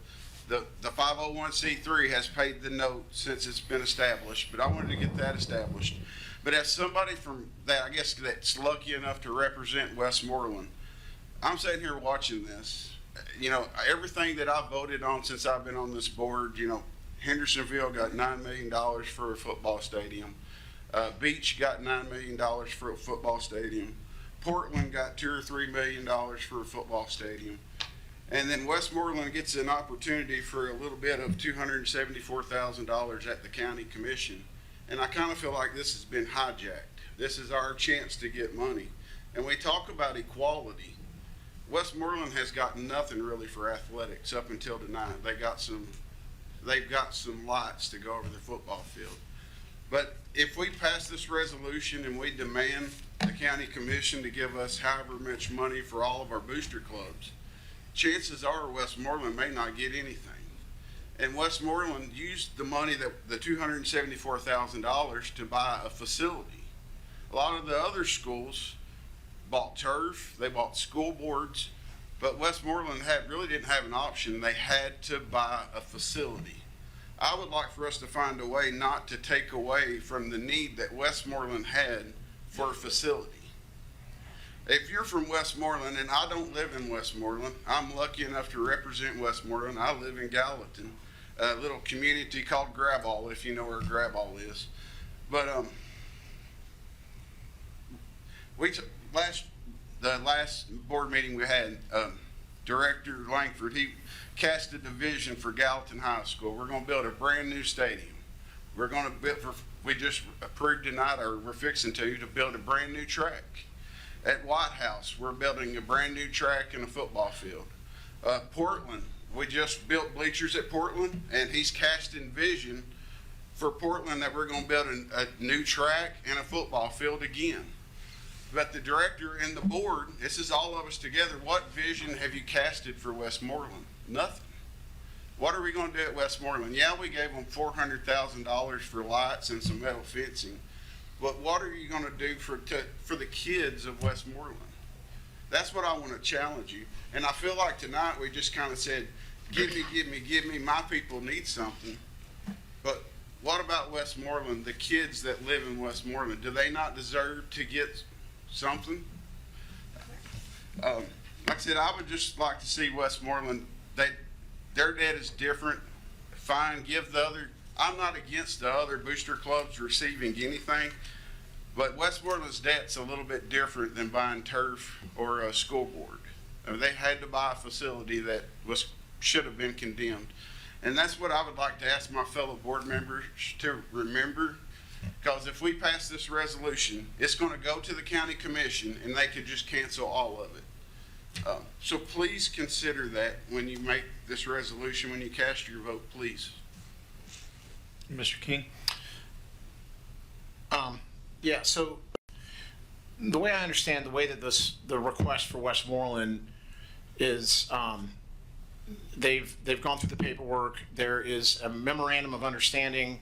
501c3 has paid the note since it's been established, but I wanted to get that established. But as somebody from that, I guess that's lucky enough to represent Westmoreland, I'm sitting here watching this, you know, everything that I voted on since I've been on this board, you know, Hendersonville got $9 million for a football stadium. Beach got $9 million for a football stadium. Portland got $2 or $3 million for a football stadium. And then Westmoreland gets an opportunity for a little bit of $274,000 at the county commission. And I kind of feel like this has been hijacked. This is our chance to get money. And we talk about equality. Westmoreland has got nothing really for athletics up until tonight. They've got some lights to go over the football field. But if we pass this resolution and we demand the county commission to give us however much money for all of our booster clubs, chances are Westmoreland may not get anything. And Westmoreland used the money, the $274,000, to buy a facility. A lot of the other schools bought turf, they bought school boards, but Westmoreland really didn't have an option. They had to buy a facility. I would like for us to find a way not to take away from the need that Westmoreland had for a facility. If you're from Westmoreland, and I don't live in Westmoreland, I'm lucky enough to represent Westmoreland. I live in Gallatin, a little community called Graball, if you know where Graball is. But the last board meeting we had, Director Langford, he cast a division for Gallatin High School. We're going to build a brand new stadium. We're going to build, we just approved tonight, or we're fixing to build a brand new track. At White House, we're building a brand new track and a football field. Portland, we just built bleachers at Portland, and he's casting vision for Portland that we're going to build a new track and a football field again. But the director and the board, this is all of us together, what vision have you casted for Westmoreland? Nothing. What are we going to do at Westmoreland? Yeah, we gave them $400,000 for lights and some metal fencing. But what are you going to do for the kids of Westmoreland? That's what I want to challenge you. And I feel like tonight we just kind of said, give me, give me, give me. My people need something. But what about Westmoreland, the kids that live in Westmoreland? Do they not deserve to get something? Like I said, I would just like to see Westmoreland, their debt is different. Fine, give the other. I'm not against the other booster clubs receiving anything, but Westmoreland's debt's a little bit different than buying turf or a school board. I mean, they had to buy a facility that should have been condemned. And that's what I would like to ask my fellow board members to remember, because if we pass this resolution, it's going to go to the county commission and they could just cancel all of it. So please consider that when you make this resolution, when you cast your vote, please. Mr. King? Yeah, so the way I understand the way that the request for Westmoreland is, they've gone through the paperwork. There is a memorandum of understanding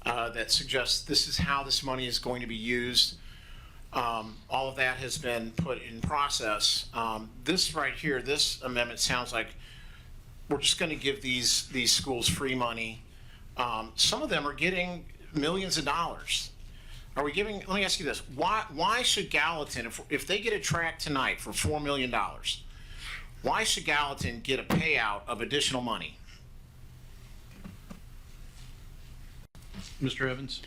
that suggests this is how this money is going to be used. All of that has been put in process. This right here, this amendment sounds like we're just going to give these schools free money. Some of them are getting millions of dollars. Are we giving, let me ask you this, why should Gallatin, if they get a track tonight for $4 million, why should Gallatin get a payout of additional money? Mr. Evans?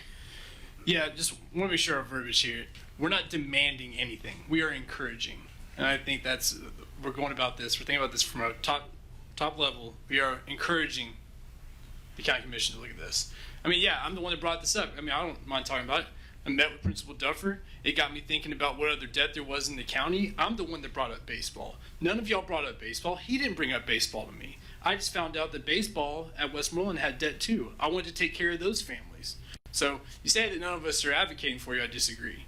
Yeah, just want to make sure our verbiage here. We're not demanding anything. We are encouraging. And I think we're going about this, we're thinking about this from a top level. We are encouraging the county commission to look at this. I mean, yeah, I'm the one that brought this up. I mean, I don't mind talking about it. I met with Principal Duffer. It got me thinking about what other debt there was in the county. I'm the one that brought up baseball. None of y'all brought up baseball. He didn't bring up baseball to me. I just found out that baseball at Westmoreland had debt too. I wanted to take care of those families. So you say that none of us are advocating for you. I disagree.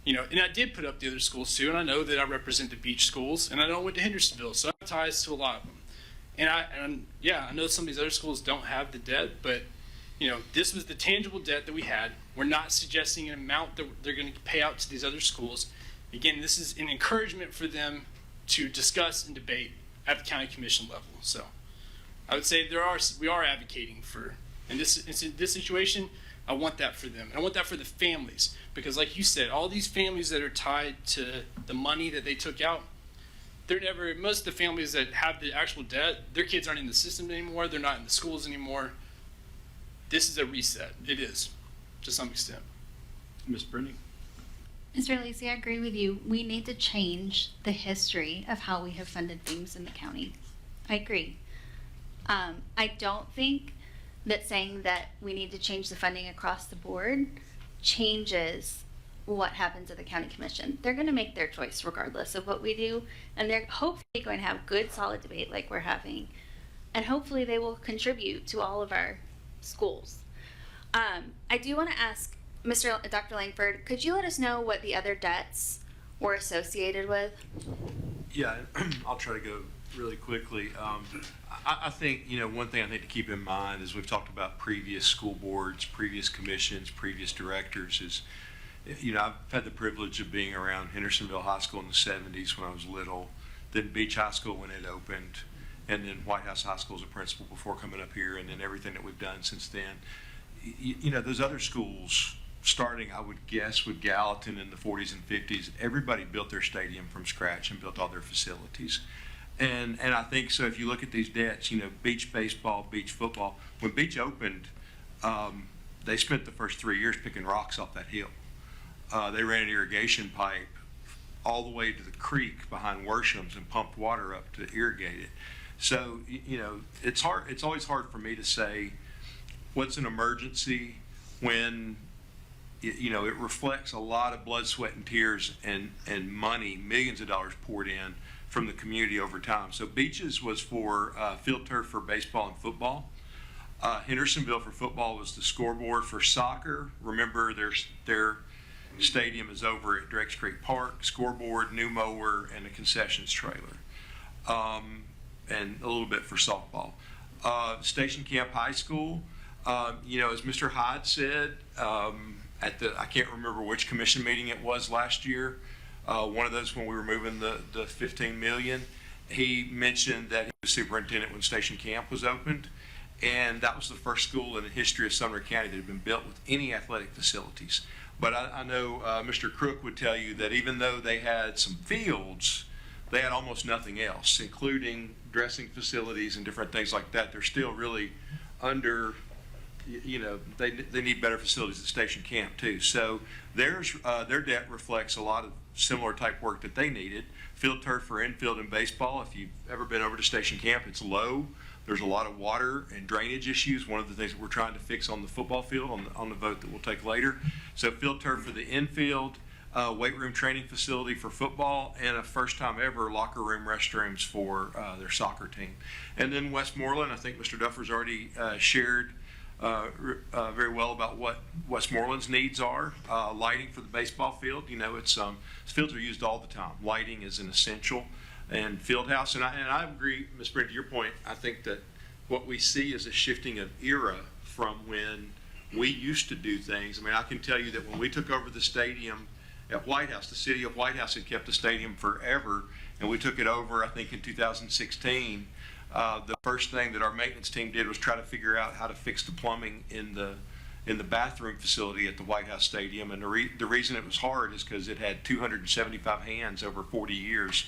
You know, and I did put up the other schools too, and I know that I represent the beach schools, and I know I went to Hendersonville, so I have ties to a lot of them. And I know some of these other schools don't have the debt, but you know, this was the tangible debt that we had. We're not suggesting an amount that they're going to pay out to these other schools. Again, this is an encouragement for them to discuss and debate at the county commission level. So I would say we are advocating for, in this situation, I want that for them. And I want that for the families, because like you said, all these families that are tied to the money that they took out, most of the families that have the actual debt, their kids aren't in the system anymore. They're not in the schools anymore. This is a reset. It is, to some extent. Ms. Brittany? Mr. Lacy, I agree with you. We need to change the history of how we have funded things in the county. I agree. I don't think that saying that we need to change the funding across the board changes what happens at the county commission. They're going to make their choice regardless of what we do, and they're hopefully going to have good, solid debate like we're having, and hopefully they will contribute to all of our schools. I do want to ask Dr. Langford, could you let us know what the other debts were associated with? Yeah, I'll try to go really quickly. I think, one thing I think to keep in mind is we've talked about previous school boards, previous commissions, previous directors is, I've had the privilege of being around Hendersonville High School in the 70s when I was little, then Beach High School when it opened, and then White House High School as a principal before coming up here, and then everything that we've done since then. Those other schools, starting, I would guess, with Gallatin in the 40s and 50s, everybody built their stadium from scratch and built all their facilities. And I think so. If you look at these debts, beach baseball, beach football. When Beach opened, they spent the first 3 years picking rocks off that hill. They ran an irrigation pipe all the way to the creek behind Worsham's and pumped water up to irrigate it. So it's hard. It's always hard for me to say what's an emergency when it reflects a lot of blood, sweat, and tears and money, millions of dollars poured in from the community over time. So Beaches was for field turf for baseball and football. Hendersonville for football was the scoreboard. For soccer, remember their stadium is over at Drakes Creek Park, scoreboard, new mower, and a concessions trailer. And a little bit for softball. Station Camp High School, as Mr. Hyde said, I can't remember which commission meeting it was last year, one of those when we were moving the $15 million, he mentioned that he was superintendent when Station Camp was opened, and that was the first school in the history of Sumner County that had been built with any athletic facilities. But I know Mr. Crook would tell you that even though they had some fields, they had almost nothing else, including dressing facilities and different things like that. They're still really under, they need better facilities at Station Camp too. So their debt reflects a lot of similar type work that they needed. Field turf for infield and baseball. If you've ever been over to Station Camp, it's low. There's a lot of water and drainage issues. One of the things that we're trying to fix on the football field on the vote that we'll take later. So field turf for the infield, weight room training facility for football, and a first time ever locker room restrooms for their soccer team. And then Westmoreland, I think Mr. Duffer's already shared very well about what Westmoreland's needs are. Lighting for the baseball field, fields are used all the time. Lighting is an essential. And field house, and I agree, Ms. Brent, to your point. I think that what we see is a shifting of era from when we used to do things. I mean, I can tell you that when we took over the stadium at White House, the city of White House had kept the stadium forever, and we took it over, I think, in 2016. The first thing that our maintenance team did was try to figure out how to fix the plumbing in the bathroom facility at the White House Stadium, and the reason it was hard is because it had 275 hands over 40 years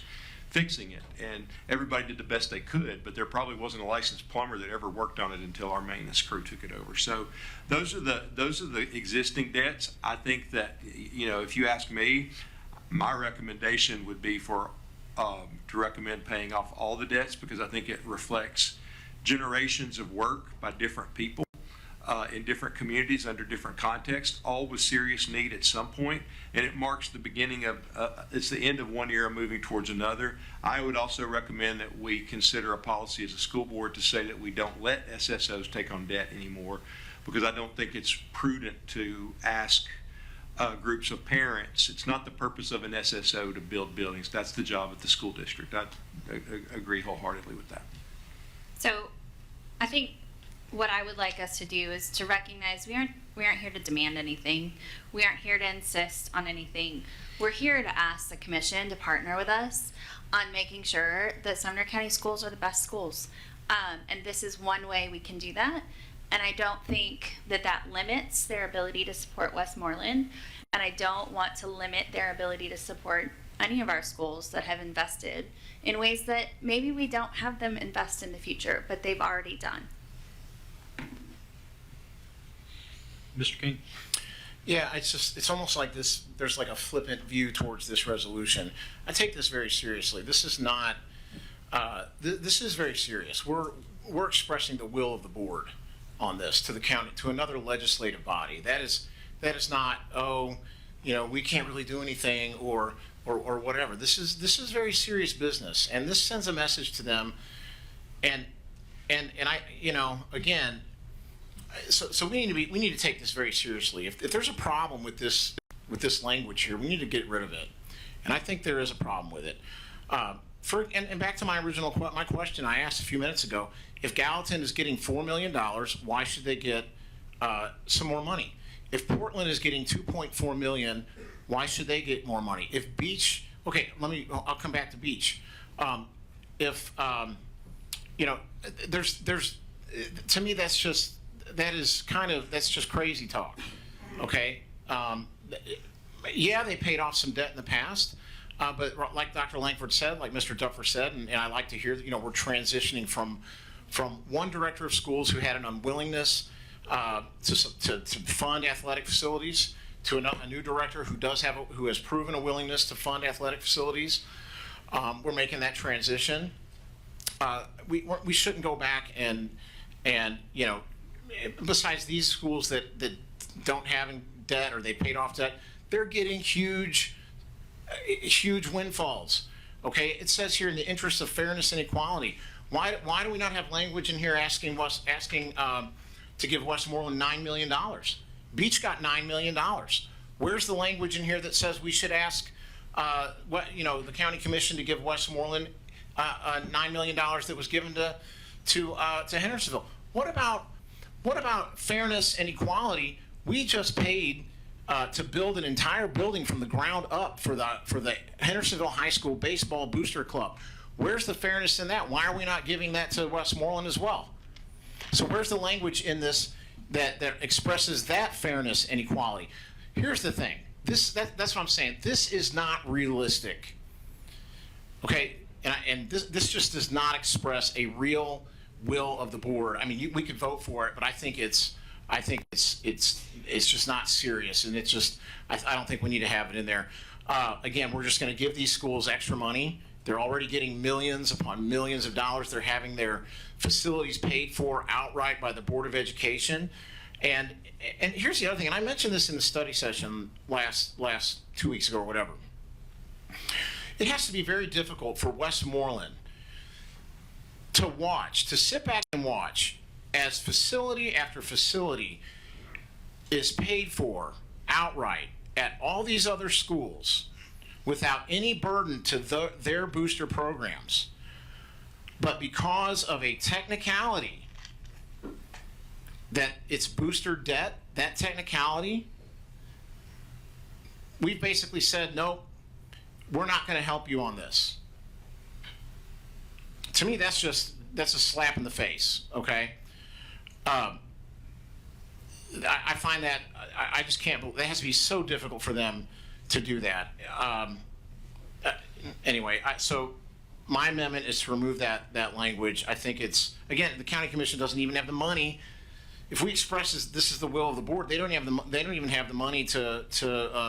fixing it, and everybody did the best they could, but there probably wasn't a licensed plumber that ever worked on it until our maintenance crew took it over. So those are the existing debts. I think that if you ask me, my recommendation would be to recommend paying off all the debts, because I think it reflects generations of work by different people in different communities under different contexts, all with serious need at some point, and it marks the beginning of, it's the end of one era moving towards another. I would also recommend that we consider a policy as a school board to say that we don't let SSOs take on debt anymore, because I don't think it's prudent to ask groups of parents. It's not the purpose of an SSO to build buildings. That's the job of the school district. I agree wholeheartedly with that. So I think what I would like us to do is to recognize we aren't here to demand anything. We aren't here to insist on anything. We're here to ask the commission to partner with us on making sure that Sumner County schools are the best schools. And this is one way we can do that. And I don't think that limits their ability to support Westmoreland. And I don't want to limit their ability to support any of our schools that have invested in ways that maybe we don't have them invest in the future, but they've already done. Mr. King? Yeah, it's almost like this, there's like a flippant view towards this resolution. I take this very seriously. This is not, this is very serious. We're expressing the will of the board on this to the county, to another legislative body. That is not, oh, you know, we can't really do anything or whatever. This is very serious business, and this sends a message to them. And I, you know, again, so we need to take this very seriously. If there's a problem with this language here, we need to get rid of it. And I think there is a problem with it. And back to my original my question I asked a few minutes ago, if Gallatin is getting $4 million, why should they get some more money? If Portland is getting $2.4 million, why should they get more money? If Beach, okay, I'll come back to Beach. You know, there's to me that's just crazy talk. Okay, yeah, they paid off some debt in the past. But like Dr. Langford said, like Mr. Duffer said, and I like to hear that, you know, we're transitioning from one director of schools who had an unwillingness to fund athletic facilities to a new director who has proven a willingness to fund athletic facilities. We're making that transition. We shouldn't go back and you know, besides these schools that don't have debt or they paid off debt, they're getting huge windfalls. Okay, it says here in the interest of fairness and equality. Why do we not have language in here asking to give Westmoreland $9 million? Beach got $9 million. Where's the language in here that says we should ask the county commission to give Westmoreland $9 million that was given to Hendersonville? What about fairness and equality? We just paid to build an entire building from the ground up for the Hendersonville High School Baseball Booster Club. Where's the fairness in that? Why are we not giving that to Westmoreland as well? So where's the language in this that expresses that fairness and equality? Here's the thing. That's what I'm saying. This is not realistic. Okay, and this just does not express a real will of the board. I mean, we could vote for it, but I think it's just not serious, and it's just I don't think we need to have it in there. Again, we're just going to give these schools extra money. They're already getting millions upon millions of dollars. They're having their facilities paid for outright by the Board of Education. And here's the other thing, and I mentioned this in the study session last 2 weeks ago or whatever. It has to be very difficult for Westmoreland to sit back and watch as facility after facility is paid for outright at all these other schools without any burden to their booster programs. But because of a technicality that it's booster debt, that technicality, we've basically said, nope, we're not going to help you on this. To me, that's a slap in the face, okay? I find that, I just can't believe, that has to be so difficult for them to do that. Anyway, so my amendment is to remove that language. I think it's, again, the county commission doesn't even have the money. If we express this is the will of the board, they don't even have the money to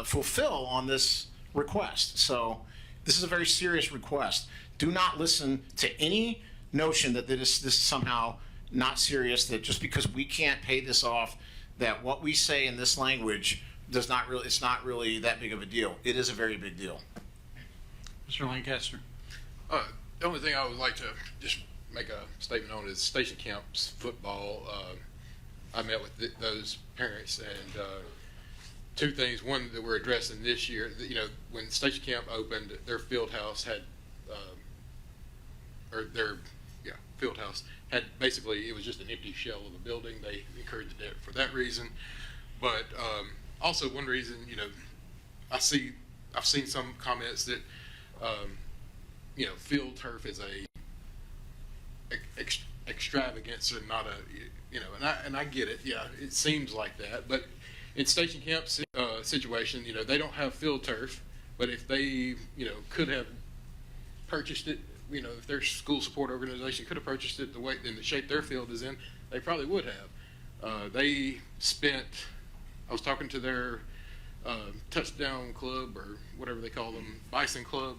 fulfill on this request. So this is a very serious request. Do not listen to any notion that this is somehow not serious, that just because we can't pay this off, that what we say in this language it's not really that big of a deal. It is a very big deal. Mr. Lancaster. The only thing I would like to just make a statement on is Station Camps football. I met with those parents, and two things. One that we're addressing this year, you know, when Station Camp opened, their field house had, field house had basically, it was just an empty shell of a building. They incurred the debt for that reason. But also one reason, you know, I've seen some comments that, you know, field turf is a extravagance and not a, you know, and I get it. Yeah, it seems like that. But in Station Camp's situation, you know, they don't have field turf, But if they, could have purchased it, if their school support organization could have purchased it the way in the shape their field is in, they probably would have. They spent. I was talking to their touchdown club or whatever they call them, Bison Club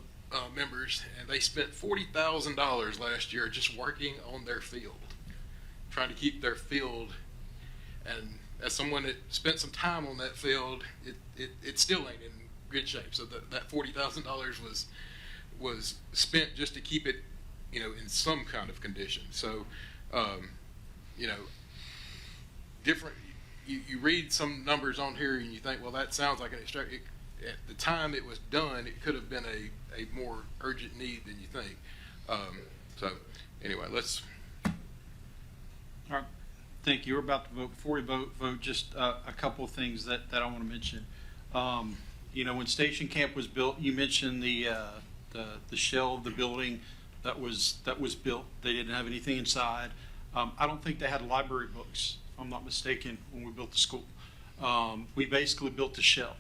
members, and they spent $40,000 last year just working on their field, trying to keep their field. And as someone that spent some time on that field, it still ain't in good shape. So that $40,000 was spent just to keep it, in some kind of condition. So, different. You read some numbers on here and you think, well, that sounds like an extra. At the time it was done, it could have been a more urgent need than you think. So, anyway, let's. All right. Thank you. We're about to vote. Before we vote just a couple of things that I want to mention. When Station Camp was built, you mentioned the shell of the building that was built. They didn't have anything inside. I don't think they had library books, if I'm not mistaken, when we built the school. We basically built a shell.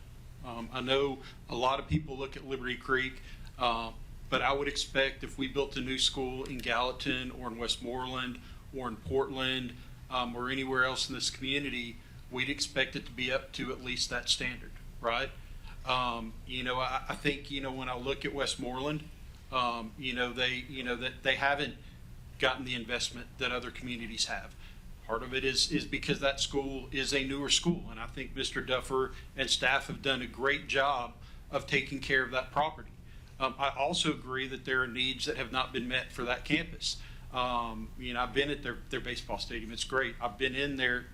I know a lot of people look at Liberty Creek, but I would expect if we built a new school in Gallatin or in Westmoreland or in Portland or anywhere else in this community, we'd expect it to be up to at least that standard, right? I think when I look at Westmoreland, that they haven't gotten the investment that other communities have. Part of it is because that school is a newer school, and I think Mr. Duffer and staff have done a great job of taking care of that property. I also agree that there are needs that have not been met for that campus. I've been at their baseball stadium. It's great. I've been in their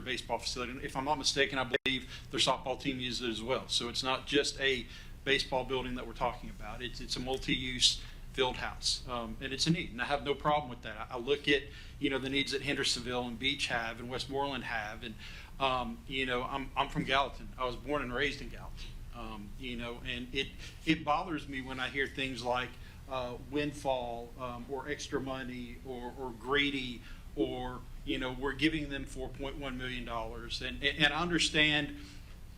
baseball facility. If I'm not mistaken, I believe their softball team uses it as well. So it's not just a baseball building that we're talking about. It's a multi-use field house, and it's a need, and I have no problem with that. I look at the needs that Hendersonville and Beach have and Westmoreland have, and I'm from Gallatin. I was born and raised in Gallatin, and it bothers me when I hear things like windfall or extra money or greedy or we're giving them $4.1 million, and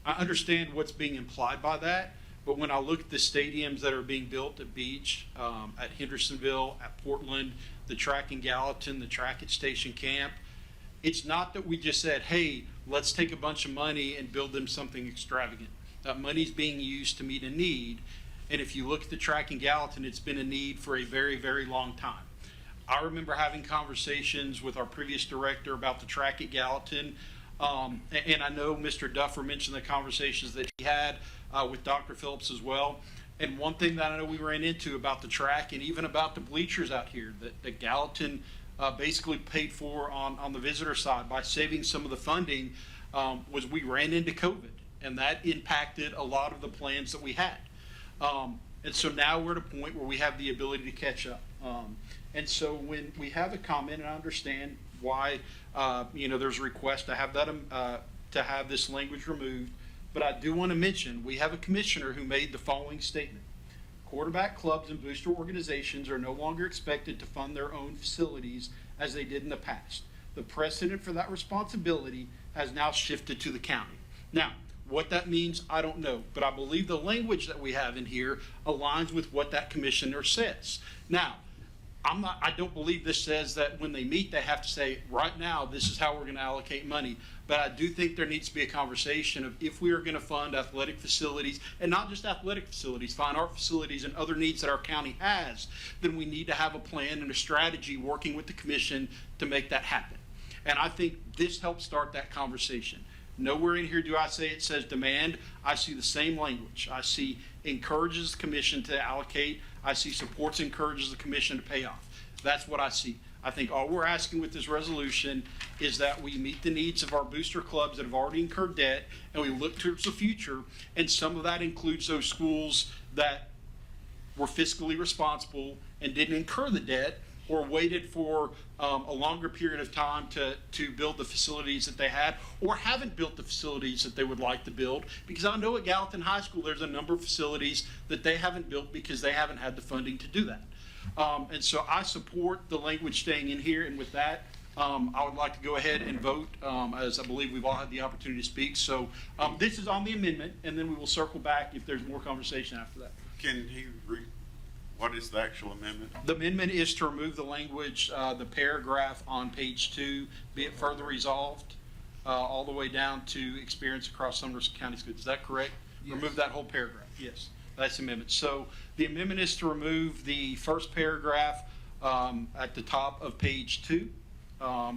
I understand what's being implied by that. But when I look at the stadiums that are being built at Beach, at Hendersonville, at Portland, the track in Gallatin, the track at Station Camp, it's not that we just said, hey, let's take a bunch of money and build them something extravagant. That money's being used to meet a need. And if you look at the track in Gallatin, it's been a need for a very, very long time. I remember having conversations with our previous director about the track at Gallatin. And I know Mr. Duffer mentioned the conversations that he had with Dr. Phillips as well. And one thing that I know we ran into about the track and even about the bleachers out here that Gallatin basically paid for on the visitor side by saving some of the funding was we ran into COVID, and that impacted a lot of the plans that we had. And so now we're at a point where we have the ability to catch up. And so when we have a comment, and I understand why there's a request to have that to have this language removed, but I do want to mention we have a commissioner who made the following statement: quarterback clubs and booster organizations are no longer expected to fund their own facilities as they did in the past. The precedent for that responsibility has now shifted to the county. Now, what that means, I don't know, but I believe the language that we have in here aligns with what that commissioner says. Now, I don't believe this says that when they meet, they have to say, right now, this is how we're going to allocate money. But I do think there needs to be a conversation of if we are going to fund athletic facilities, and not just athletic facilities, fine art facilities and other needs that our county has, then we need to have a plan and a strategy working with the commission to make that happen. And I think this helps start that conversation. Nowhere in here do I say it says demand. I see the same language. I see encourages the commission to allocate. I see supports encourages the commission to pay off. That's what I see. I think all we're asking with this resolution is that we meet the needs of our booster clubs that have already incurred debt, and we look towards the future, and some of that includes those schools that were fiscally responsible and didn't incur the debt or waited for a longer period of time to build the facilities that they had, or haven't built the facilities that they would like to build. Because I know at Gallatin High School there's a number of facilities that they haven't built because they haven't had the funding to do that. And so I support the language staying in here, and with that, I would like to go ahead and vote, as I believe we've all had the opportunity to speak. So this is on the amendment, and then we will circle back if there's more conversation after that. Can he what is the actual amendment? The amendment is to remove the language, the paragraph on page 2, be it further resolved, all the way down to experience across Sumner County schools. Is that correct? Yes. Remove that whole paragraph. Yes, that's the amendment. So the amendment is to remove the first paragraph at the top of page 2.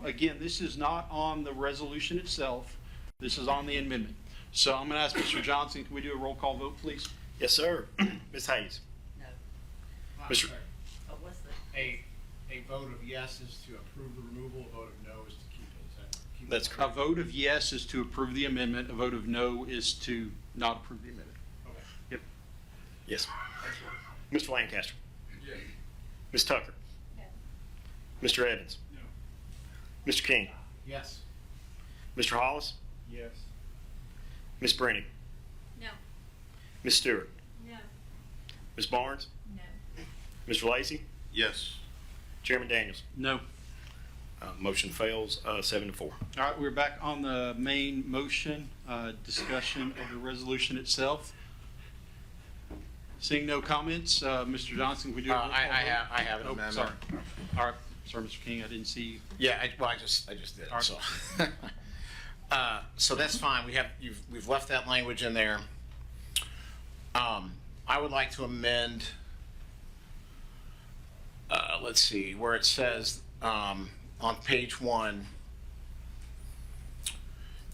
Again, this is not on the resolution itself. This is on the amendment. So I'm going to ask Mr. Johnson, can we do a roll call vote, please? Yes, sir. Ms. Hayes. No. Mr. Oh, what's the? A vote of yes is to approve the removal, a vote of no is to keep it. Is that keep That's it? A correct. vote of yes is to approve the amendment. A vote of no is to not approve the amendment. Okay. Yep. Yes. Mr. Lancaster. Yes. Ms. Tucker. No. Mr. Evans. No. Mr. King. Yes. Mr. Hollis. Yes. Ms. Brennan. No. Ms. Stewart. No. Ms. Barnes. No. Mr. Lacy. Yes. Chairman Daniels. No. Motion fails 7-4. All right, we're back on the main motion, discussion of the resolution itself. Seeing no comments, Mr. Johnson, can we do a roll call vote? I have an Oh, amendment. sorry. All right, sorry, Mr. King, I didn't see you. Yeah, I just did. All right. So, so that's fine. We've left that language in there. I would like to amend. Let's see where it says on page 1. It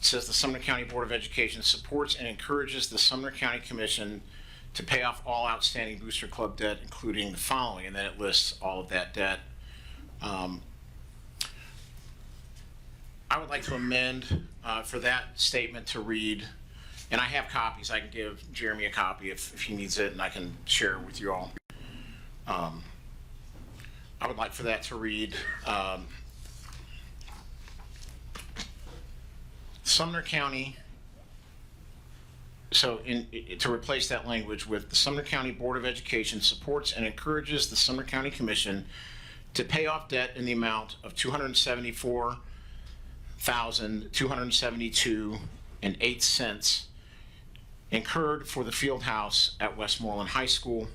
says the Sumner County Board of Education supports and encourages the Sumner County Commission to pay off all outstanding Booster Club debt, including the following, and then it lists all of that debt. I would like to amend for that statement to read, and I have copies. I can give Jeremy a copy if he needs it, and I can share it with you all. I would like for that to read, Sumner County, so to replace that language with the Sumner County Board of Education supports and encourages the Sumner County Commission to pay off debt in the amount of $274,272.08 incurred for the field house at Westmoreland High School.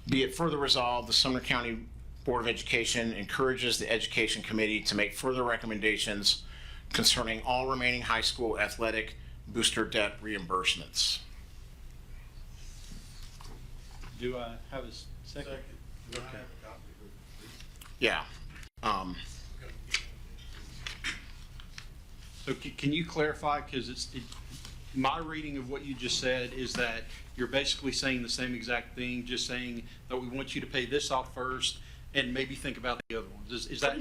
Be it further resolved, the Sumner County Board of Education encourages the Education Committee to make further recommendations concerning all remaining high school athletic booster debt reimbursements. Do I have a second? Okay. Yeah. So can you clarify, because my reading of what you just said is that you're basically saying the same exact thing, just saying that we want you to pay this off first and maybe think about the other ones. Is that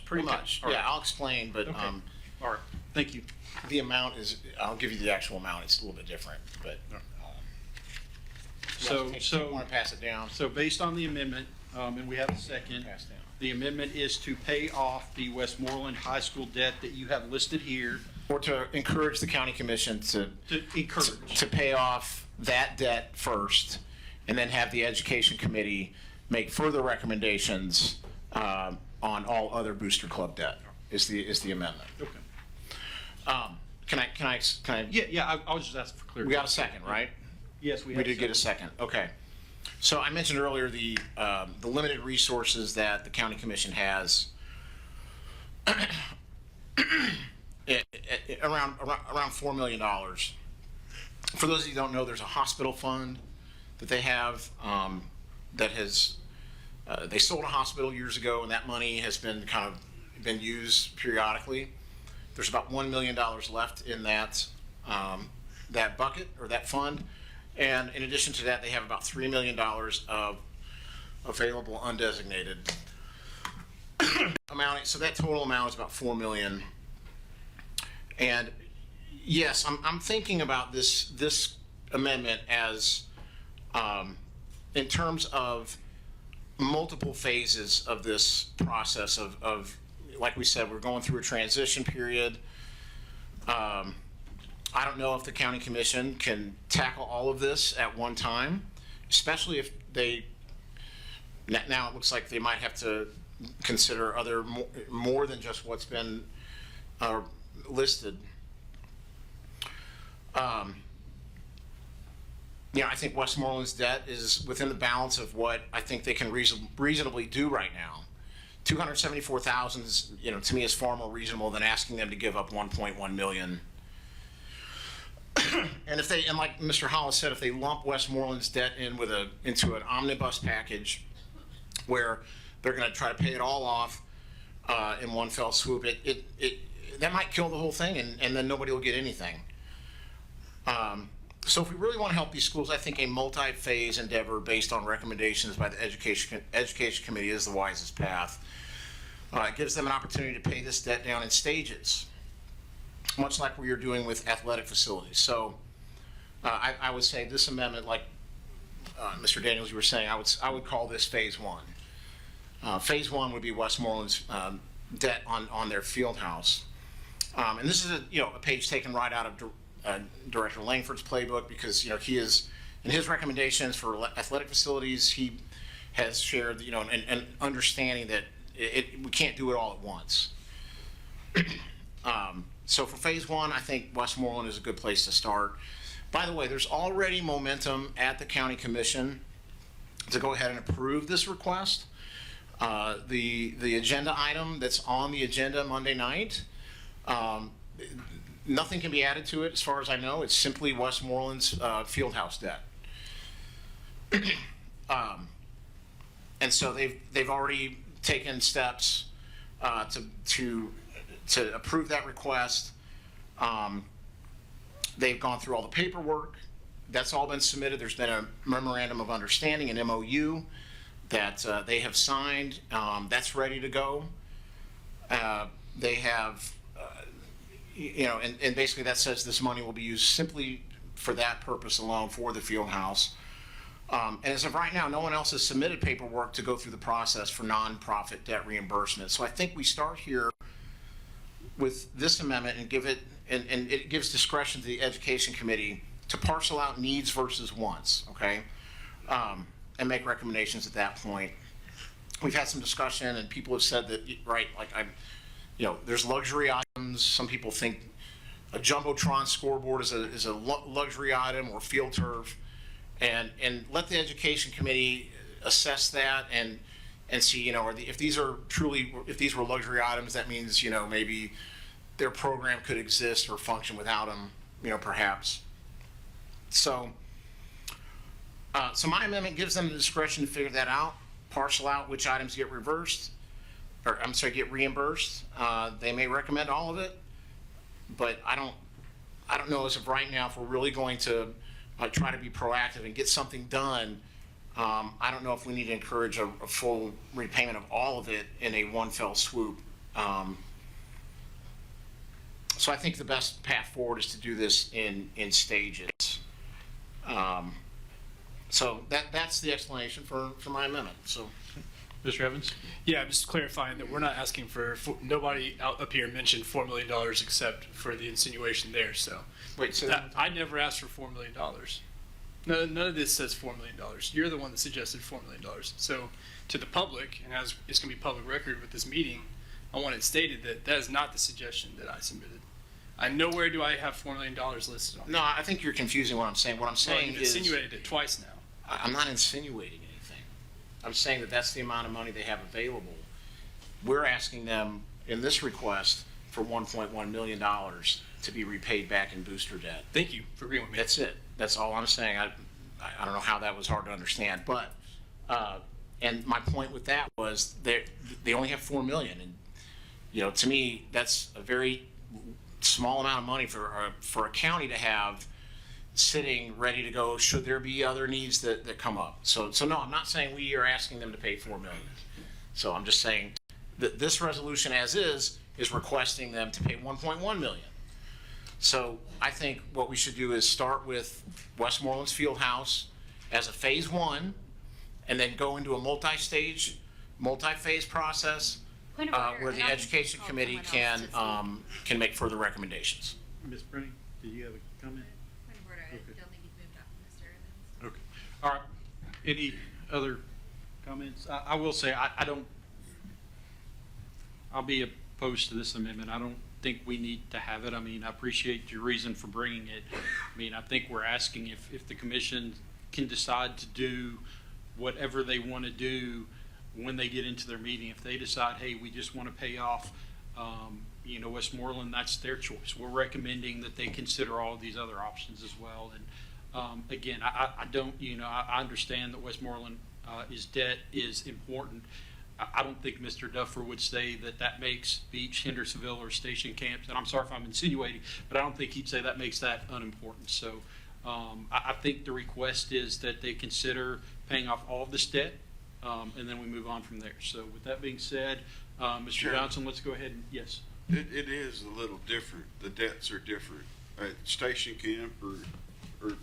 Pretty okay. much. All right. Yeah, I'll explain, but Okay. All right, thank you. the amount is, I'll give you the actual amount. It's a little bit different, but. So Want to pass it down? So based on the amendment, and we have a second, Pass down. the amendment is to pay off the Westmoreland High School debt that you have listed here. Or to encourage the county commission to encourage. to pay off that debt first, and then have the education committee make further recommendations on all other booster club debt. Is the amendment? Okay. Can I? Yeah. I was just asking for clarity. We got a second, right? Yes, we We did get a second. Okay. So I mentioned earlier the limited resources that the county commission has. Around $4 million. For those of you who don't know, there's a hospital fund that they have that has they sold a hospital years ago, and that money has been been used periodically. There's about $1 million left in that that bucket or that fund, and in addition to that, they have about $3 million of available undesignated amount. So that total amount is about $4 million. And yes, I'm thinking about this amendment as in terms of multiple phases of this process of like we said, we're going through a transition period. I don't know if the county commission can tackle all of this at one time, especially if now it looks like they might have to consider other more than just what's been listed. I think Westmoreland's debt is within the balance of what I think they can reasonably do right now. $274,000 is, to me, is far more reasonable than asking them to give up $1.1 million. And like Mr. Hollis said, if they lump Westmoreland's debt into an omnibus package where they're going to try to pay it all off in one fell swoop, that might kill the whole thing, and then nobody will get anything. So if we really want to help these schools, I think a multi-phase endeavor based on recommendations by the Education Committee is the wisest path. It gives them an opportunity to pay this debt down in stages, much like we are doing with athletic facilities. So I would say this amendment, like Mr. Daniels, you were saying, I would call this phase one. Phase one would be Westmoreland's debt on their field house. And this is a page taken right out of Director Langford's playbook, because he is, in his recommendations for athletic facilities, he has shared an understanding that we can't do it all at once. So for phase one, I think Westmoreland is a good place to start. By the way, there's already momentum at the County Commission to go ahead and approve this request. The agenda item that's on the agenda Monday night, nothing can be added to it as far as I know. It's simply Westmoreland's fieldhouse debt. And so they've already taken steps to approve that request. They've gone through all the paperwork. That's all been submitted. There's been a memorandum of understanding, an MOU, that they have signed. That's ready to go. They have, and basically that says this money will be used simply for that purpose alone, for the field house. And as of right now, no one else has submitted paperwork to go through the process for nonprofit debt reimbursement. So I think we start here with this amendment and and it gives discretion to the Education Committee to parcel out needs versus wants, okay? And make recommendations at that point. We've had some discussion, and people have said that, right, like there's luxury items. Some people think a Jumbotron scoreboard is a luxury item, or field turf. And let the Education Committee assess that and see, if these were luxury items, that means, maybe their program could exist or function without them, perhaps. So my amendment gives them the discretion to figure that out, parcel out which items get get reimbursed. They may recommend all of it, but I don't know as of right now if we're really going to try to be proactive and get something done. I don't know if we need to encourage a full repayment of all of it in a one fell swoop. So I think the best path forward is to do this in stages. So that's the explanation for my amendment. So, Mr. Evans? Yeah, I'm just clarifying that we're not asking for nobody up here mentioned $4 million except for the insinuation there. So wait, so I never asked for $4 million. None of this says $4 million. You're the one that suggested $4 million. So to the public, and as it's going to be public record with this meeting, I want it stated that that is not the suggestion that I submitted. Nowhere do I have $4 million listed on. No, I think you're confusing what I'm saying. What I'm saying is, you've insinuated it twice now. I'm not insinuating anything. I'm saying that that's the amount of money they have available. We're asking them in this request for $1.1 million to be repaid back in booster debt. Thank you for agreeing with me. That's it. That's all I'm saying. I don't know how that was hard to understand, but and my point with that was they only have $4 million, and to me that's a very small amount of money for a county to have sitting ready to go should there be other needs that come up. So no, I'm not saying we are asking them to pay $4 million. So I'm just saying that this resolution as is requesting them to pay $1.1 million. So I think what we should do is start with Westmoreland's Fieldhouse as a phase one, and then go into a multi-stage, multi-phase process where the Education Committee can make further recommendations. Ms. Brenning, do you have a comment? Point of order, I don't think you've moved off Mr. Evans. Okay. All right. Any other comments? I will say I don't I'll be opposed to this amendment. I don't think we need to have it. I mean, I appreciate your reason for bringing it. I mean, I think we're asking if the commission can decide to do whatever they want to do when they get into their meeting. If they decide, hey, we just want to pay off, Westmoreland, that's their choice. We're recommending that they consider all of these other options as well. And again, I don't, I understand that Westmoreland is debt is important. I don't think Mr. Duffer would say that makes Beach, Hendersonville, or Station Camps, and I'm sorry if I'm insinuating, but I don't think he'd say that makes that unimportant. So I think the request is that they consider paying off all of this debt, and then we move on from there. So with that being said, Mr. Sure. Johnson, let's go ahead and, yes. It is a little different. The debts are different. At Station Camp or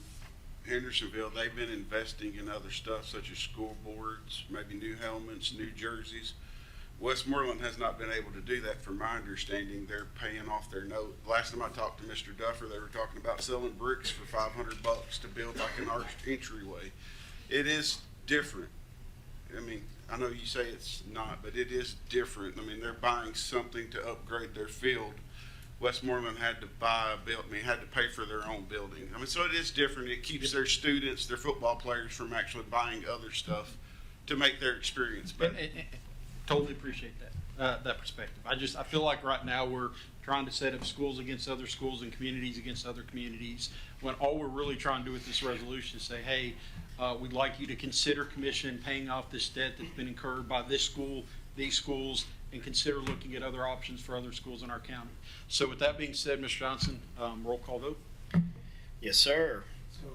Hendersonville, they've been investing in other stuff such as scoreboards, maybe new helmets, new jerseys. Westmoreland has not been able to do that from my understanding. They're paying off their note. Last time I talked to Mr. Duffer, they were talking about selling bricks for $500 to build like an arched entryway. It is different. I mean, I know you say it's not, but it is different. I mean, they're buying something to upgrade their field. Westmoreland had to buy a building, had to pay for their own building. I mean, so it is different. It keeps their students, their football players from actually buying other stuff to make their experience better. And totally appreciate that perspective. I feel like right now we're trying to set up schools against other schools and communities against other communities, when all we're really trying to do with this resolution is say, hey, we'd like you to consider, commission, paying off this debt that's been incurred by this school, these schools, and consider looking at other options for other schools in our county. So with that being said, Mr. Johnson, roll call vote. Yes, sir. So,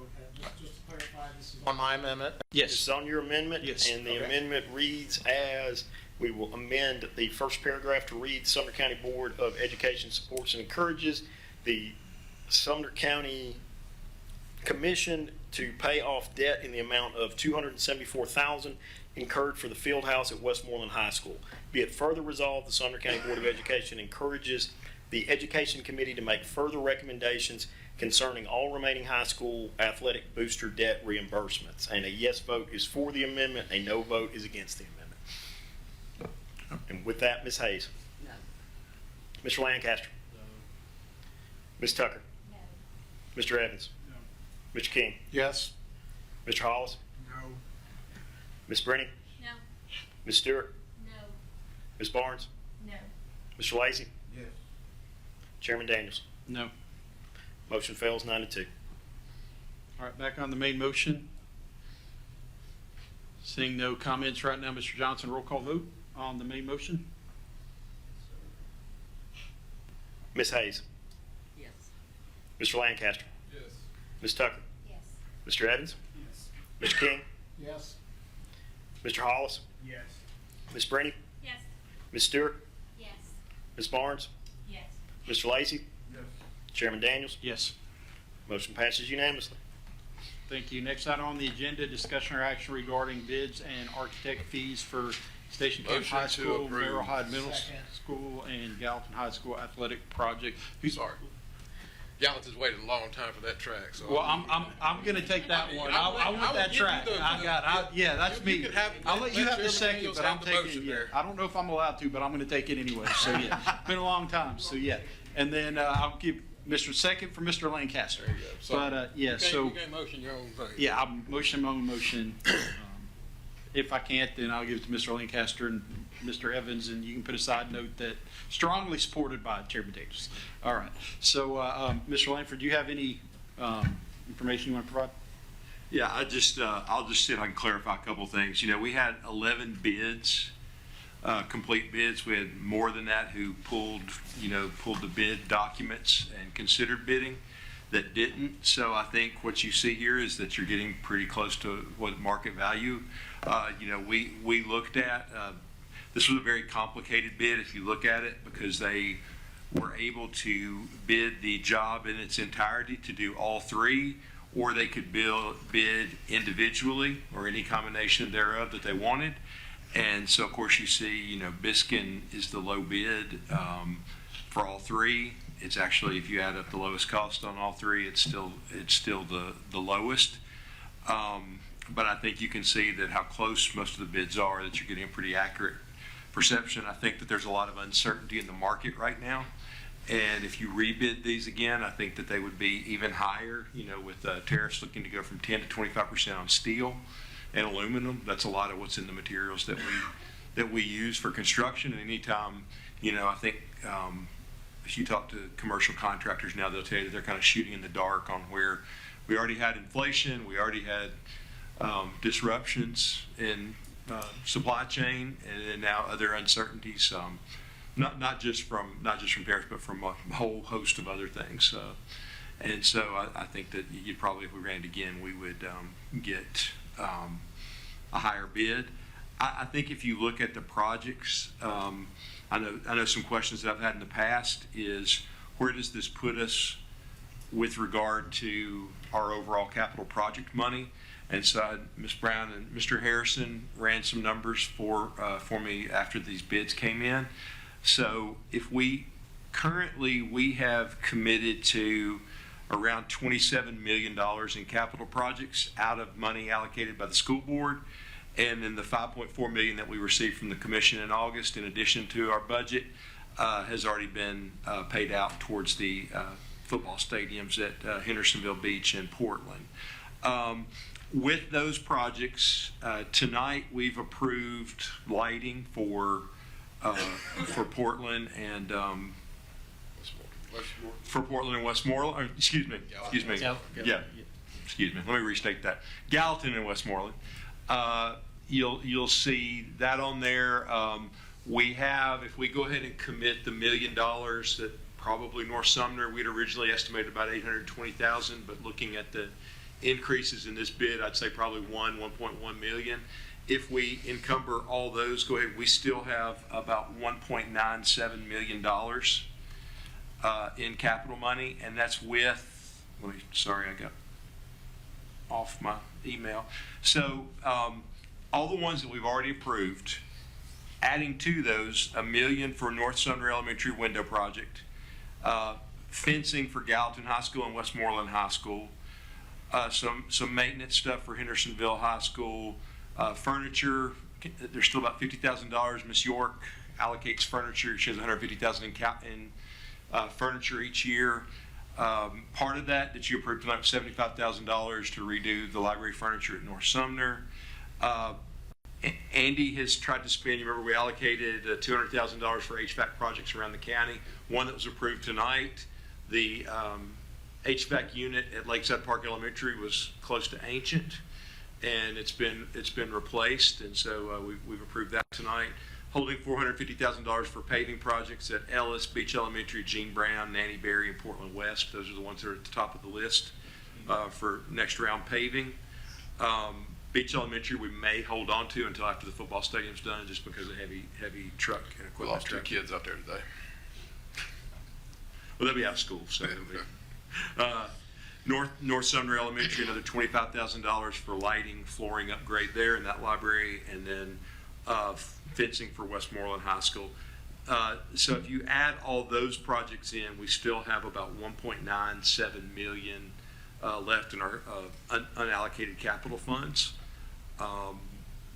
just to clarify, this is On my amendment? Yes. It's on your amendment. Yes. And the Okay. amendment reads as, we will amend the first paragraph to read, Sumner County Board of Education supports and encourages the Sumner County Commission to pay off debt in the amount of $274,000 incurred for the field house at Westmoreland High School. Be it further resolved, the Sumner County Board of Education encourages the Education Committee to make further recommendations concerning all remaining high school athletic booster debt reimbursements. And a yes vote is for the amendment, a no vote is against the amendment. And with that, Ms. Hayes. No. Mr. Lancaster. No. Ms. Tucker. No. Mr. Evans. No. Mr. King. Yes. Mr. Hollis. No. Ms. Brenning. No. Ms. Stewart. No. Ms. Barnes. No. Mr. Lacy. Yes. Chairman Daniels. No. Motion fails 9-2. All right, back on the main motion. Seeing no comments right now, Mr. Johnson, roll call vote on the main motion. Ms. Hayes. Yes. Mr. Lancaster. Yes. Ms. Tucker. Yes. Mr. Evans. Yes. Mr. King. Yes. Mr. Hollis. Yes. Ms. Brenning. Yes. Ms. Stewart. Yes. Ms. Barnes. Yes. Mr. Lacy. Yes. Chairman Daniels. Yes. Motion passes unanimously. Thank you. Next item on the agenda, discussion or action regarding bids and architect fees for Station Camp Motion High to School, approve. Merrill Hyde Middle Second. School, and Gallatin High School athletic project. Sorry. Gallatin's waited a long time for that track, so. Well, I'm gonna take that one. I want that track. Yeah, that's me. You could have- I'll let you let have the Chairman second, Daniels but have I'm the taking motion it. Yeah. there. I don't know if I'm allowed to, but I'm gonna take it anyway. So yeah, been a long time. So yeah, and then I'll give Mr. Second for Mr. Lancaster. There you go. So, But yeah, you so can't motion your own thing. yeah, I'm motion my own motion. If I can't, then I'll give it to Mr. Lancaster and Mr. Evans, and you can put a side note that strongly supported by Chairman Davis. All right. So, Mr. Langford, do you have any information you want to provide? Yeah, I'll just see if I can clarify a couple things. You know, we had 11 bids, complete bids. We had more than that who pulled the bid documents and considered bidding that didn't. So I think what you see here is that you're getting pretty close to what market value. We looked at, this was a very complicated bid if you look at it, because they were able to bid the job in its entirety to do all three, or they could bid individually or any combination thereof that they wanted. And so of course you see, Biskin is the low bid for all three. It's actually, if you add up the lowest cost on all three, it's still the lowest. But I think you can see that how close most of the bids are, that you're getting a pretty accurate perception. I think that there's a lot of uncertainty in the market right now. And if you rebid these again, I think that they would be even higher, with tariffs looking to go from 10 to 25% on steel and aluminum. That's a lot of what's in the materials that we use for construction. And anytime, I think if you talk to commercial contractors now, they'll tell you that they're kind of shooting in the dark on where we already had inflation, we already had disruptions in supply chain, and then now other uncertainties. Not just from tariffs, but from a whole host of other things. And so I think that you'd probably, if we ran it again, we would get a higher bid. I think if you look at the projects, I know some questions that I've had in the past is, where does this put us with regard to our overall capital project money? And so Ms. Brown and Mr. Harrison ran some numbers for me after these bids came in. So if we have committed to around $27 million in capital projects out of money allocated by the school board, and then the $5.4 million that we received from the commission in August, in addition to our budget, has already been paid out towards the football stadiums at Hendersonville Beach and Portland. With those projects, tonight we've approved lighting for Portland and Westmoreland. Excuse me. Yeah. Excuse me. Let me restate that. Gallatin and Westmoreland. You'll see that on there. We have, if we go ahead and commit the $1 million that probably North Sumner, we'd originally estimated about $820,000, but looking at the increases in this bid, I'd say probably $1.1 million. If we encumber all those, go ahead, we still have about $1.97 million in capital money, and that's with, sorry, I got off my email. So all the ones that we've already approved, adding to those $1 million for North Sumner Elementary window project, fencing for Gallatin High School and Westmoreland High School, some maintenance stuff for Hendersonville High School, furniture. There's still about $50,000. Miss York allocates furniture. She has $150,000 in furniture each year. Part of that you approved tonight was $75,000 to redo the library furniture at North Sumner. Andy has tried to spend, you remember we allocated $200,000 for HVAC projects around the county. One that was approved tonight, the HVAC unit at Lakeside Park Elementary was close to ancient, and it's been replaced, and so we've approved that tonight. Holding $450,000 for paving projects at Ellis, Beach Elementary, Gene Brown, Nanny Berry, and Portland West. Those are the ones that are at the top of the list for next round paving. Beach Elementary we may hold on to until after the football stadium's done, just because of heavy truck and equipment. We lost 2 kids out there today. Well, they'll be out of school, so North Sumner Elementary, another $25,000 for lighting, flooring upgrade there in that library, and then fencing for Westmoreland High School. So if you add all those projects in, we still have about $1.97 million left in our unallocated capital funds.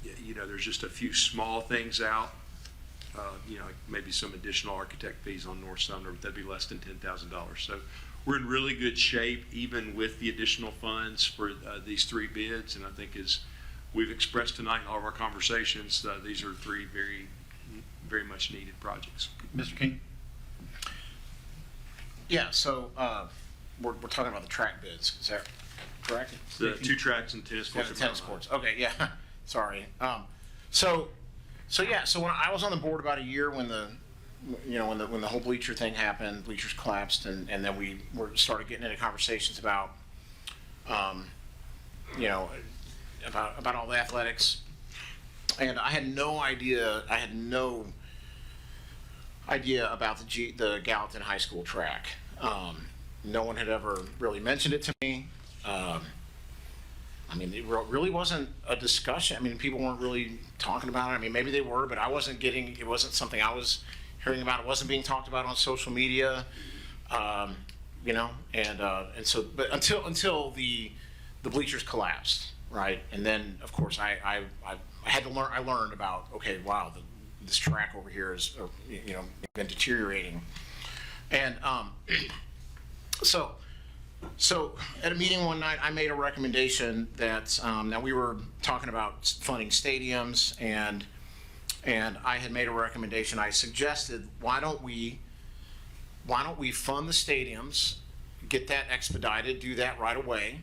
There's just a few small things out. Maybe some additional architect fees on North Sumner, but that'd be less than $10,000. So we're in really good shape, even with the additional funds for these 3 bids. And I think, as we've expressed tonight in all of our conversations, these are 3 very, very much needed projects. Mr. King? Yeah, so we're talking about the track bids. Is that correct? The 2 tracks and tennis courts. Tennis courts. Okay, yeah. Sorry. So when I was on the board about a year when the whole bleacher thing happened, bleachers collapsed, and then we started getting into conversations about about all the athletics, and I had no idea about the Gallatin High School track. No one had ever really mentioned it to me. It really wasn't a discussion. People weren't really talking about it. Maybe they were, but it wasn't something I was hearing about. It wasn't being talked about on social media, and so, but until the bleachers collapsed, right? And then, of course, I had to learn. I learned about, okay, wow, this track over here has, been deteriorating. And so at a meeting one night, I made a recommendation that, now we were talking about funding stadiums, and I had made a recommendation. I suggested, why don't we fund the stadiums, get that expedited, do that right away,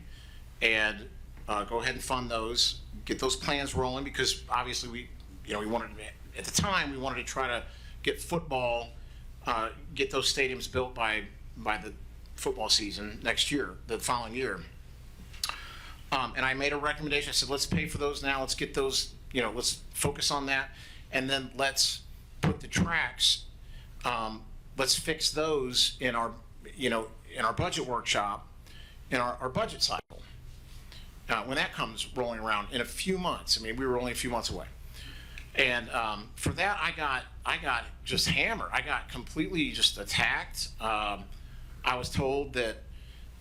and go ahead and fund those, get those plans rolling, because obviously we wanted, at the time, we wanted to try to get football, get those stadiums built by the football season next year, the following year. And I made a recommendation. I said, let's pay for those now. Let's get those, let's focus on that. And then let's put the tracks, let's fix those in our budget workshop, in our budget cycle. When that comes rolling around in a few months. I mean, we were only a few months away. And for that, I got just hammered. I got completely just attacked. I was told that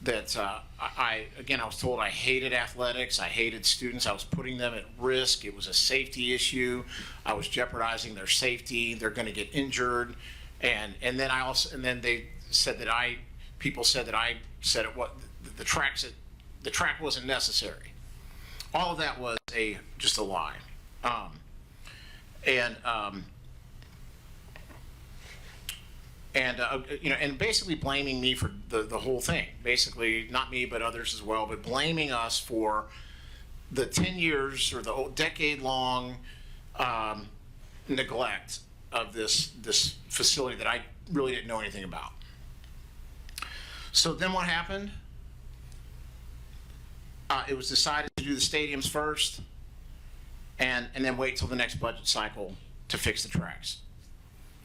I was told I hated athletics. I hated students. I was putting them at risk. It was a safety issue. I was jeopardizing their safety. They're going to get injured. And then they said that people said that I said the track wasn't necessary. All of that was just a lie. And basically blaming me for the whole thing. Basically, not me, but others as well, but blaming us for the 10 years or the whole decade-long neglect of this facility that I really didn't know anything about. So then what happened? It was decided to do the stadiums first, and then wait till the next budget cycle to fix the tracks,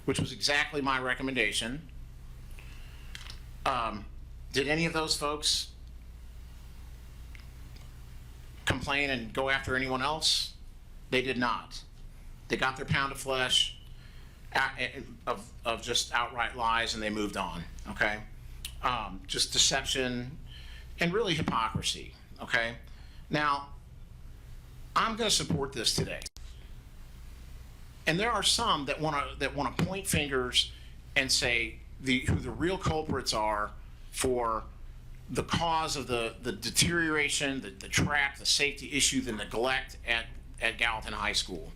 which was exactly my recommendation. Did any of those folks complain and go after anyone else? They did not. They got their pound of flesh of just outright lies, and they moved on, okay? Just deception and really hypocrisy, okay? Now, I'm going to support this today. And there are some that want to point fingers and say who the real culprits are for the cause of the deterioration, the track, the safety issue, the neglect at Gallatin High School.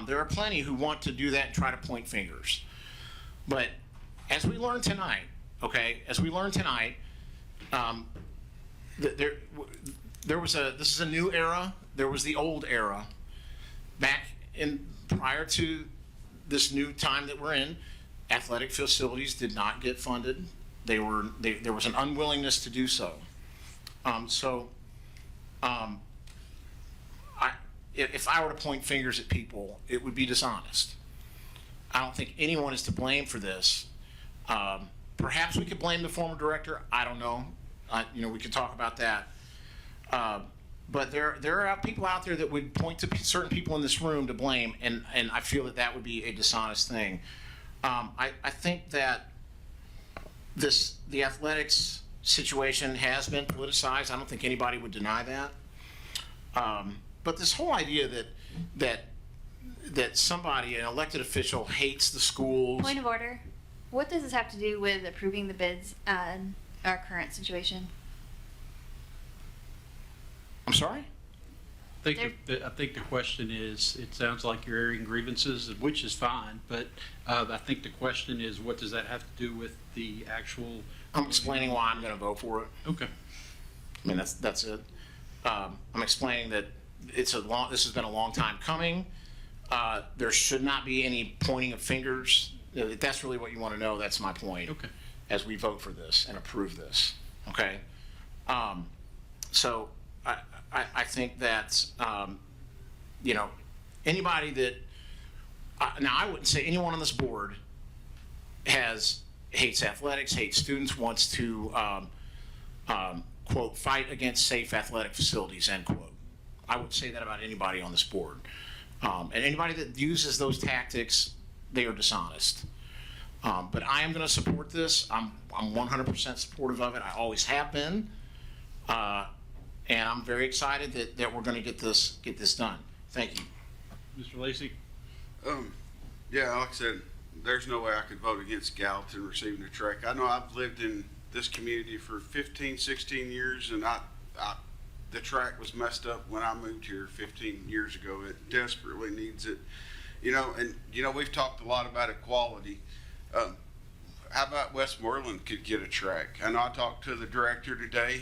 There are plenty who want to do that and try to point fingers. But as we learned tonight, this is a new era. There was the old era. Back prior to this new time that we're in, athletic facilities did not get funded. There was an unwillingness to do so. If I were to point fingers at people, it would be dishonest. I don't think anyone is to blame for this. Perhaps we could blame the former director. I don't know. We could talk about that. But there are people out there that would point to certain people in this room to blame, and I feel that would be a dishonest thing. I think that the athletics situation has been politicized. I don't think anybody would deny that. But this whole idea that somebody, an elected official, hates the schools. Point of order. What does this have to do with approving the bids in our current situation? I'm sorry? I think the question is, it sounds like you're airing grievances, which is fine, but I think the question is, what does that have to do with the actual? I'm explaining why I'm going to vote for it. Okay. I mean, that's it. I'm explaining that this has been a long time coming. There should not be any pointing of fingers. If that's really what you want to know, that's my point. Okay. As we vote for this and approve this, okay? So I think that, anybody that, now I wouldn't say anyone on this board hates athletics, hates students, wants to, quote, fight against safe athletic facilities, end quote. I would say that about anybody on this board. And anybody that uses those tactics, they are dishonest. But I am going to support this. I'm 100% supportive of it. I always have been. And I'm very excited that we're going to get this done. Thank you. Mr. Lacy? Yeah, like I said, there's no way I could vote against Gallatin receiving a track. I know I've lived in this community for 15, 16 years, and the track was messed up when I moved here 15 years ago. It desperately needs it. And we've talked a lot about equality. How about Westmoreland could get a track? I know I talked to the director today.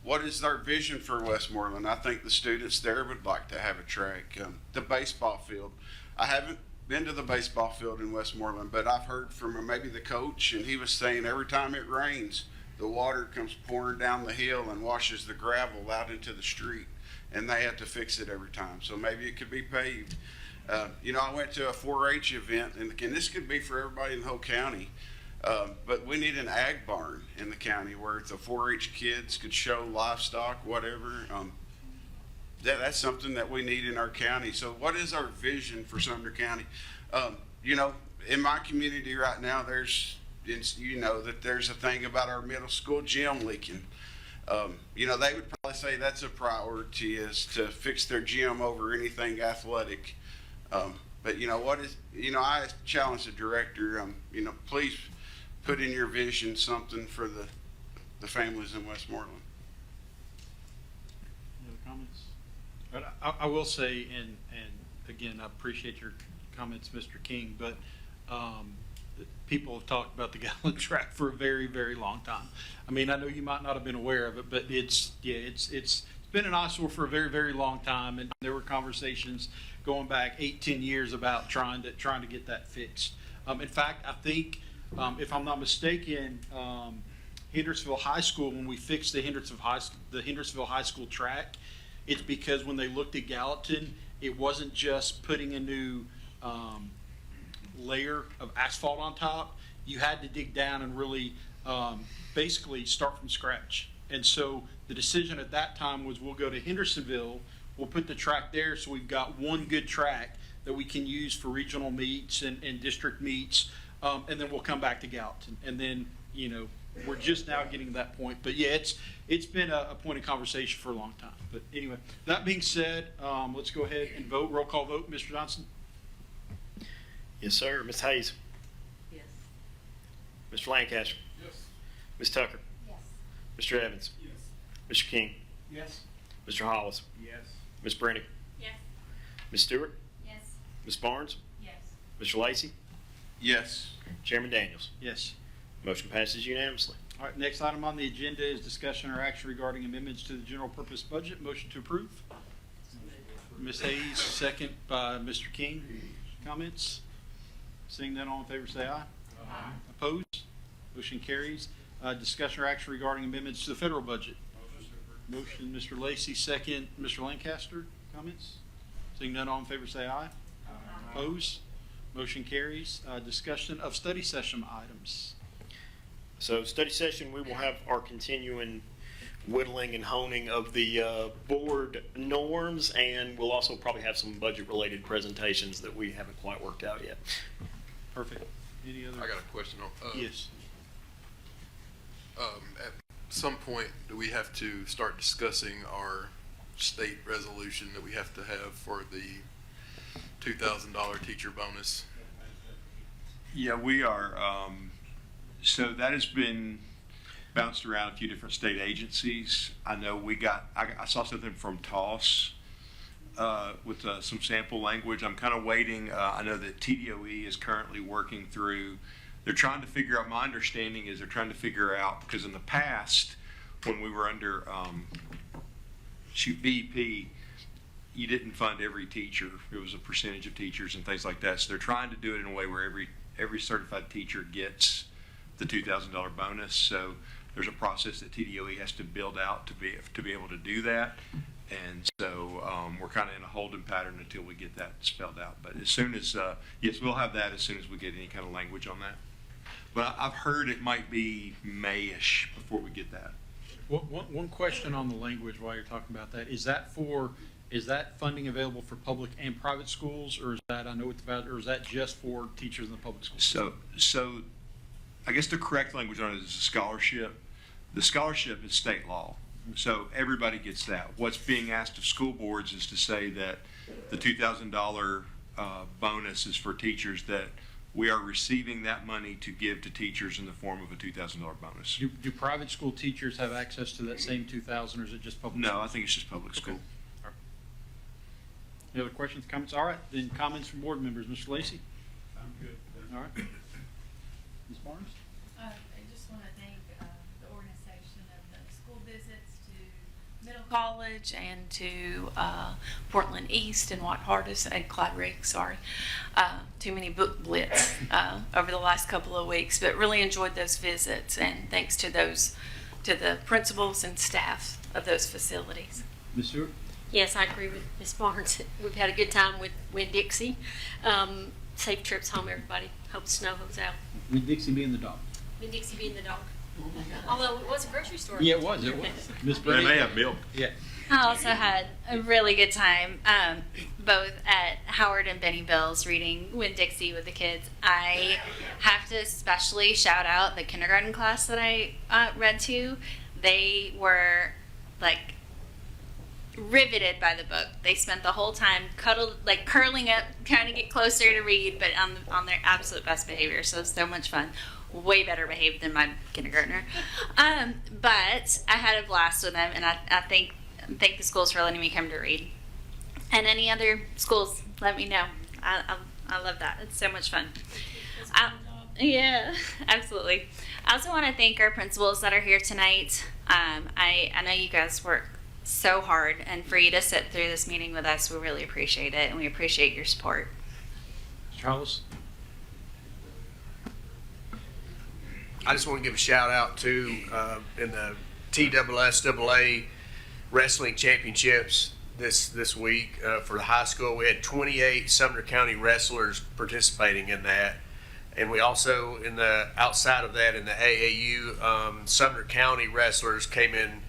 What is their vision for Westmoreland? I think the students there would like to have a track. The baseball field. I haven't been to the baseball field in Westmoreland, but I've heard from maybe the coach, and he was saying every time it rains, the water comes pouring down the hill and washes the gravel out into the street, and they have to fix it every time. So maybe it could be paved. I went to a 4-H event, and this could be for everybody in the whole county. But we need an ag barn in the county where the 4-H kids could show livestock, whatever. That's something that we need in our county. So what is our vision for Sumner County? In my community right now, there's a thing about our middle school gym leaking. They would probably say that's a priority, is to fix their gym over anything athletic. But I challenge the director, please put in your vision something for the families in Westmoreland. Any other comments? But I will say, and again, I appreciate your comments, Mr. King, but people have talked about the Gallatin track for a very, very long time. I mean, I know you might not have been aware of it, but it's been an eyesore for a very, very long time, and there were conversations going back 8-10 years about trying to get that fixed. In fact, I think, if I'm not mistaken, Hendersonville High School, when we fixed the Hendersonville High School track, it's because when they looked at Gallatin, it wasn't just putting a new layer of asphalt on top. You had to dig down and really basically start from scratch. And so the decision at that time was, we'll go to Hendersonville, we'll put the track there, so we've got one good track that we can use for regional meets and district meets, and then we'll come back to Gallatin. And then, we're just now getting to that point. But yeah, it's been a point of conversation for a long time. But anyway, that being said, let's go ahead and vote. Roll call vote. Mr. Johnson? Yes, sir. Ms. Hayes? Yes. Mr. Lancaster? Yes. Ms. Tucker? Yes. Mr. Evans? Yes. Mr. King? Yes. Mr. Hollis? Yes. Ms. Brennick? Yes. Ms. Stewart? Yes. Ms. Barnes? Yes. Mr. Lacy? Yes. Chairman Daniels? Yes. Motion passes unanimously. All right, next item on the agenda is discussion or action regarding amendments to the general purpose budget. Motion to approve. Ms. Hayes, second by Mr. King. Comments? Seeing none, all in favor say aye. Aye. Opposed? Motion carries. Discussion or action regarding amendments to the federal budget. Motion, Mr. Lacy, second, Mr. Lancaster. Comments? Seeing none, all in favor say aye. Aye. Opposed? Motion carries. Discussion of study session items. So study session, we will have our continuing whittling and honing of the board norms, and we'll also probably have some budget-related presentations that we haven't quite worked out yet. Perfect. Any other? I got a question on. Yes. At some point, do we have to start discussing our state resolution that we have to have for the $2,000 teacher bonus? Yeah, we are. So that has been bounced around a few different state agencies. I know I saw something from TOSS with some sample language. I'm kind of waiting. I know that TDOE is currently working through. They're trying to figure out, my understanding is they're trying to figure out, because in the past, when we were under BEP, you didn't fund every teacher. It was a percentage of teachers and things like that. So they're trying to do it in a way where every certified teacher gets the $2,000 bonus. So there's a process that TDOE has to build out to be able to do that. And so we're kind of in a holding pattern until we get that spelled out. But as soon as, yes, we'll have that as soon as we get any kind of language on that. But I've heard it might be May-ish before we get that. One question on the language while you're talking about that. Is that funding available for public and private schools, or is that, I know it's about, or is that just for teachers in the public schools? So I guess the correct language on it is a scholarship. The scholarship is state law. So everybody gets that. What's being asked of school boards is to say that the $2,000 bonus is for teachers, that we are receiving that money to give to teachers in the form of a $2,000 bonus. Do private school teachers have access to that same 2,000, or is it just public? No, I think it's just public school. All right. Any other questions, comments? All right, then comments from board members. Mr. Lacy? I'm good. All right. Ms. Barnes? I just want to thank the organization of the school visits to Middle College and to Portland East and Watt Hardest and Clyde Rigg, sorry. Too many book blitz over the last couple of weeks, but really enjoyed those visits, and thanks to the principals and staff of those facilities. Ms. Stewart? Yes, I agree with Ms. Barnes. We've had a good time with Winn-Dixie. Safe trips home, everybody. Hope the snow goes out. Winn-Dixie being the dog. Winn-Dixie being the dog. Although it was a grocery store. Yeah, it was. Ms. And Brady? they have milk. Yeah. I also had a really good time, both at Howard and Benny Bill's reading Winn-Dixie with the kids. I have to especially shout out the kindergarten class that I read to. They were like riveted by the book. They spent the whole time cuddled, like curling up, trying to get closer to read, but on their absolute best behavior. So much fun. Way better behaved than my kindergartner. But I had a blast with them, and I thank the schools for letting me come to read. And any other schools, let me know. I love that. It's so much fun. Yeah, absolutely. I also want to thank our principals that are here tonight. I know you guys work so hard, and for you to sit through this meeting with us, we really appreciate it, and we appreciate your support. Mr. Hollis? I just want to give a shout out to in the TSSAA Wrestling Championships this week for the high school. We had 28 Sumner County wrestlers participating in that, and we also outside of that in the AAU Sumner County wrestlers came in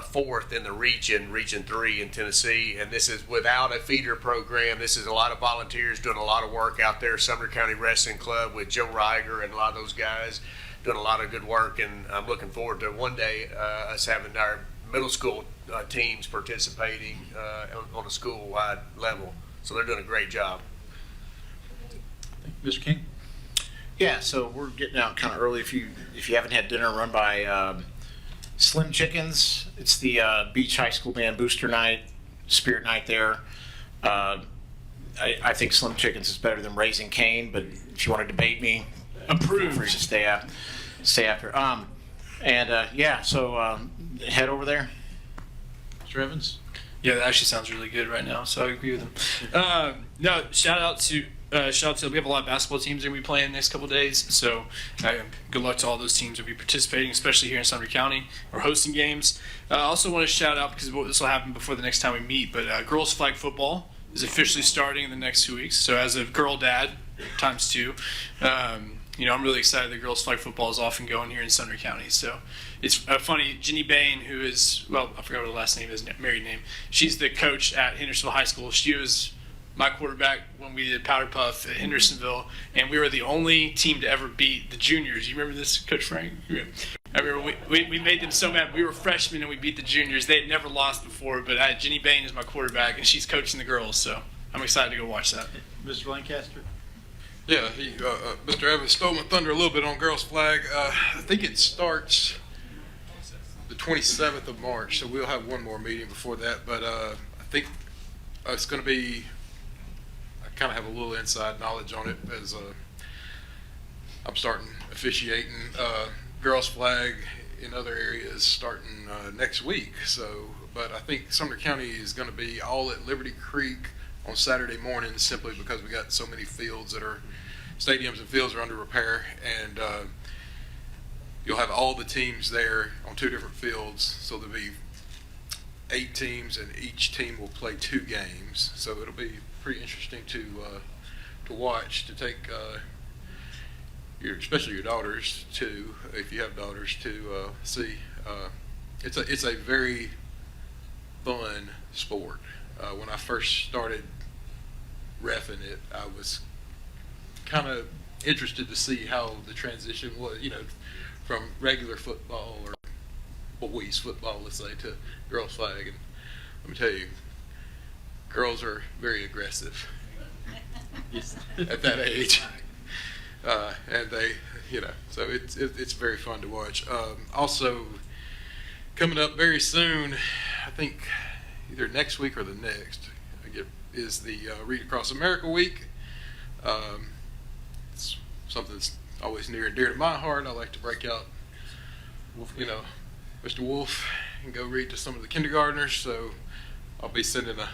fourth in the Region 3 in Tennessee, and this is without a feeder program. This is a lot of volunteers doing a lot of work out there. Sumner County Wrestling Club with Joe Reiger and a lot of those guys doing a lot of good work, and I'm looking forward to one day us having our middle school teams participating on a school-wide level. So they're doing a great job. Mr. King? Yeah, so we're getting out kind of early. If you haven't had dinner, run by Slim Chickens. It's the Beach High School Band Booster Night, Spirit Night there. I think Slim Chickens is better than Raising Cane, but if you want to debate me, feel free to stay after. So head over there. Mr. Evans? Yeah, that actually sounds really good right now, so I agree with him. No, shout out to we have a lot of basketball teams that we play in the next couple of days, so good luck to all those teams that will be participating, especially here in Sumner County, or hosting games. I also want to shout out, because this will happen before the next time we meet, but girls flag football is officially starting in the next 2 weeks. So as a girl dad, ×2, I'm really excited that girls flag football is off and going here in Sumner County. So it's funny, Ginny Bain, who is, I forgot what her last name is, married name. She's the coach at Hendersonville High School. She was my quarterback when we did Powder Puff at Hendersonville, and we were the only team to ever beat the juniors. You remember this, Coach Frank? I remember we made them so mad. We were freshmen and we beat the juniors. They had never lost before, but Ginny Bain is my quarterback, and she's coaching the girls, so I'm excited to go watch that. Mr. Lancaster? Yeah, Mr. Evans stole my thunder a little bit on girls flag. I think it starts the 27th of March, so we'll have one more meeting before that, but I think it's going to be, I kind of have a little inside knowledge on it as I'm starting officiating girls flag in other areas starting next week. So, but I think Sumner County is going to be all at Liberty Creek on Saturday morning, simply because we got so many fields that are, stadiums and fields are under repair, and you'll have all the teams there on 2 different fields. So there'll be 8 teams, and each team will play 2 games. So it'll be pretty interesting to watch, to take especially your daughters to, if you have daughters, to see. It's a very fun sport. When I first started reffing it, I was kind of interested to see how the transition was, from regular football or boys football, let's say, to girls flag. And let me tell you, girls are very aggressive. Yes. at that age. And they, so it's very fun to watch. Also, coming up very soon, I think either next week or the next, is the Read Across America Week. It's something that's always near and dear to my heart. I like to break out, Mr. Wolf, and go read to some of the kindergartners. So I'll be sending a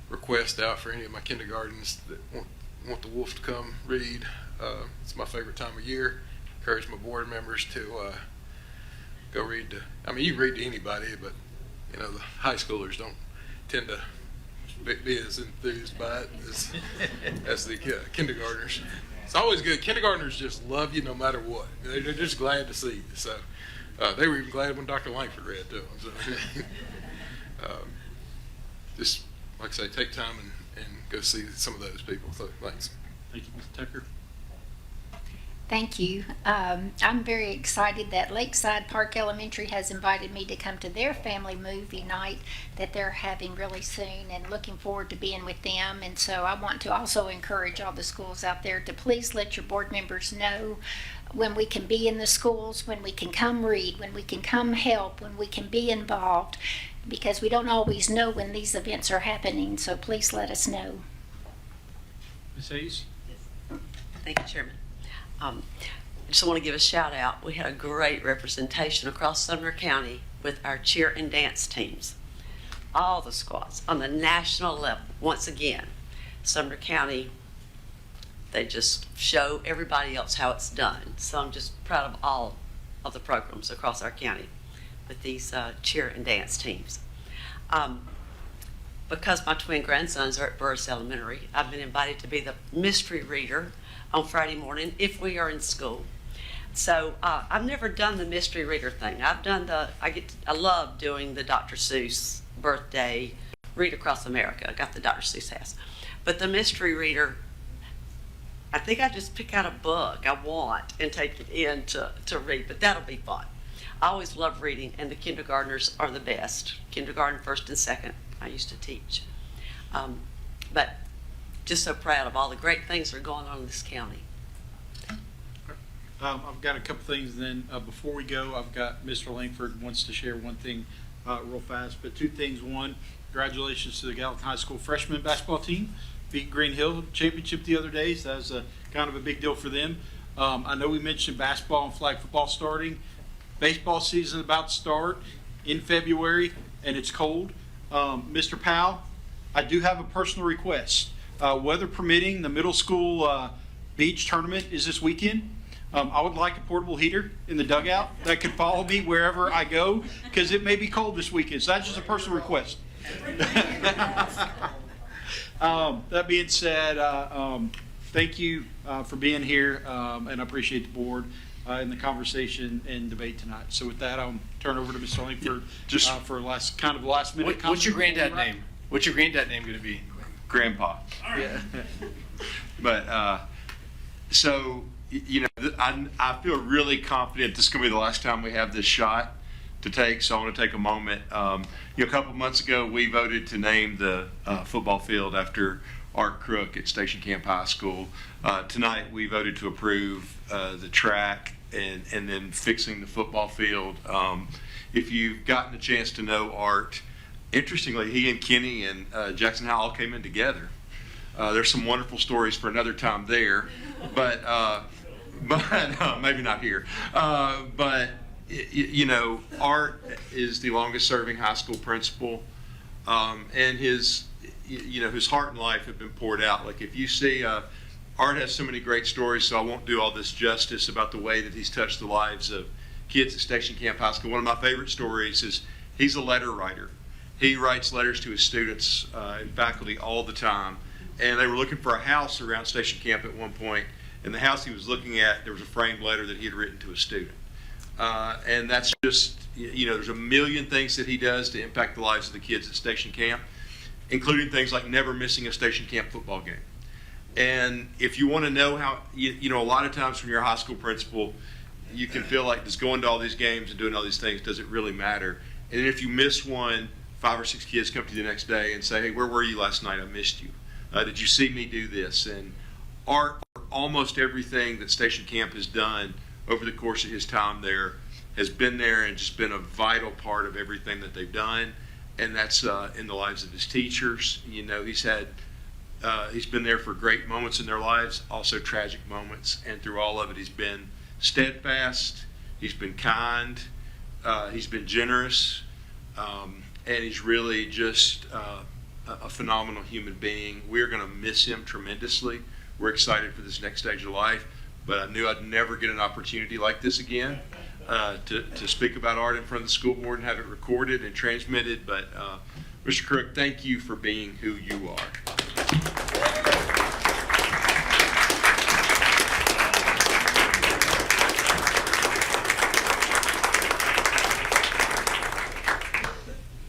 request out for any of my kindergartens that want the Wolf to come read. It's my favorite time of year. Encourage my board members to go read to, you can read to anybody, but the high schoolers don't tend to be as enthused by it as the kindergartners. It's always good. Kindergartners just love you no matter what. They're just glad to see you. So they were even glad when Dr. Langford read to them. So just like I say, take time and go see some of those people. So thanks. Thank you, Mr. Tucker. Thank you. I'm very excited that Lakeside Park Elementary has invited me to come to their family movie night that they're having really soon, and looking forward to being with them. And so I want to also encourage all the schools out there to please let your board members know when we can be in the schools, when we can come read, when we can come help, when we can be involved, because we don't always know when these events are happening. So please let us know. Ms. Hayes? Thank you, Chairman. I just want to give a shout out. We had a great representation across Sumner County with our cheer and dance teams. All the squads on the national level. Once again, Sumner County, they just show everybody else how it's done. So I'm just proud of all of the programs across our county with these cheer and dance teams. Because my twin grandsons are at Burris Elementary, I've been invited to be the mystery reader on Friday morning if we are in school. So I've never done the mystery reader thing. I love doing the Dr. Seuss birthday Read Across America. I got the Dr. Seuss house. But the mystery reader, I think I just pick out a book I want and take it in to read, but that'll be fun. I always love reading, and the kindergartners are the best. Kindergarten, first and second, I used to teach. But just so proud of all the great things that are going on in this county. I've got a couple things, and then before we go, I've got Mr. Langford wants to share one thing real fast, but two things. One, congratulations to the Gallatin High School freshman basketball team. Beat Green Hill championship the other day, so that was kind of a big deal for them. I know we mentioned basketball and flag football starting. Baseball season is about to start in February, and it's cold. Mr. Powell, I do have a personal request. Weather permitting, the middle school beach tournament is this weekend. I would like a portable heater in the dugout that could follow me wherever I go, because it may be cold this weekend. So that's just a personal request. That being said, thank you for being here, and I appreciate the board and the conversation and debate tonight. So with that, I'll turn over to Mr. Langford for last minute comment. What's your granddad name? What's your granddad name going to be? Grandpa. Yeah. But so I feel really confident this is going to be the last time we have this shot to take. So I want to take a moment. A couple of months ago, we voted to name the football field after Art Crook at Station Camp High School. Tonight, we voted to approve the track and then fixing the football field. If you've gotten a chance to know Art, interestingly, he and Kenny and Jackson Howell all came in together. There's some wonderful stories for another time there, but maybe not here. But Art is the longest serving high school principal, and his heart and life have been poured out. Like if you see, Art has so many great stories, so I won't do all this justice about the way that he's touched the lives of kids at Station Camp High School. One of my favorite stories is he's a letter writer. He writes letters to his students and faculty all the time. And they were looking for a house around Station Camp at one point. And the house he was looking at, there was a framed letter that he had written to a student. And that's just, there's a million things that he does to impact the lives of the kids at Station Camp, including things like never missing a Station Camp football game. And if you want to know how, a lot of times when you're a high school principal, you can feel like just going to all these games and doing all these things doesn't really matter. And if you miss one, 5 or 6 kids come to you the next day and say, hey, where were you last night? I missed you. Did you see me do this? And Art, almost everything that Station Camp has done over the course of his time there has been there and just been a vital part of everything that they've done. And that's in the lives of his teachers. You know, he's been there for great moments in their lives, also tragic moments. And through all of it, he's been steadfast, he's been kind, he's been generous, and he's really just a phenomenal human being. We're going to miss him tremendously. We're excited for this next stage of life, but I knew I'd never get an opportunity like this again to speak about Art in front of the school board and have it recorded and transmitted. But Mr. Crook, thank you for being who you are.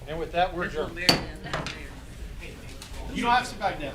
And with that, we're adjourned. You don't have to sit back down.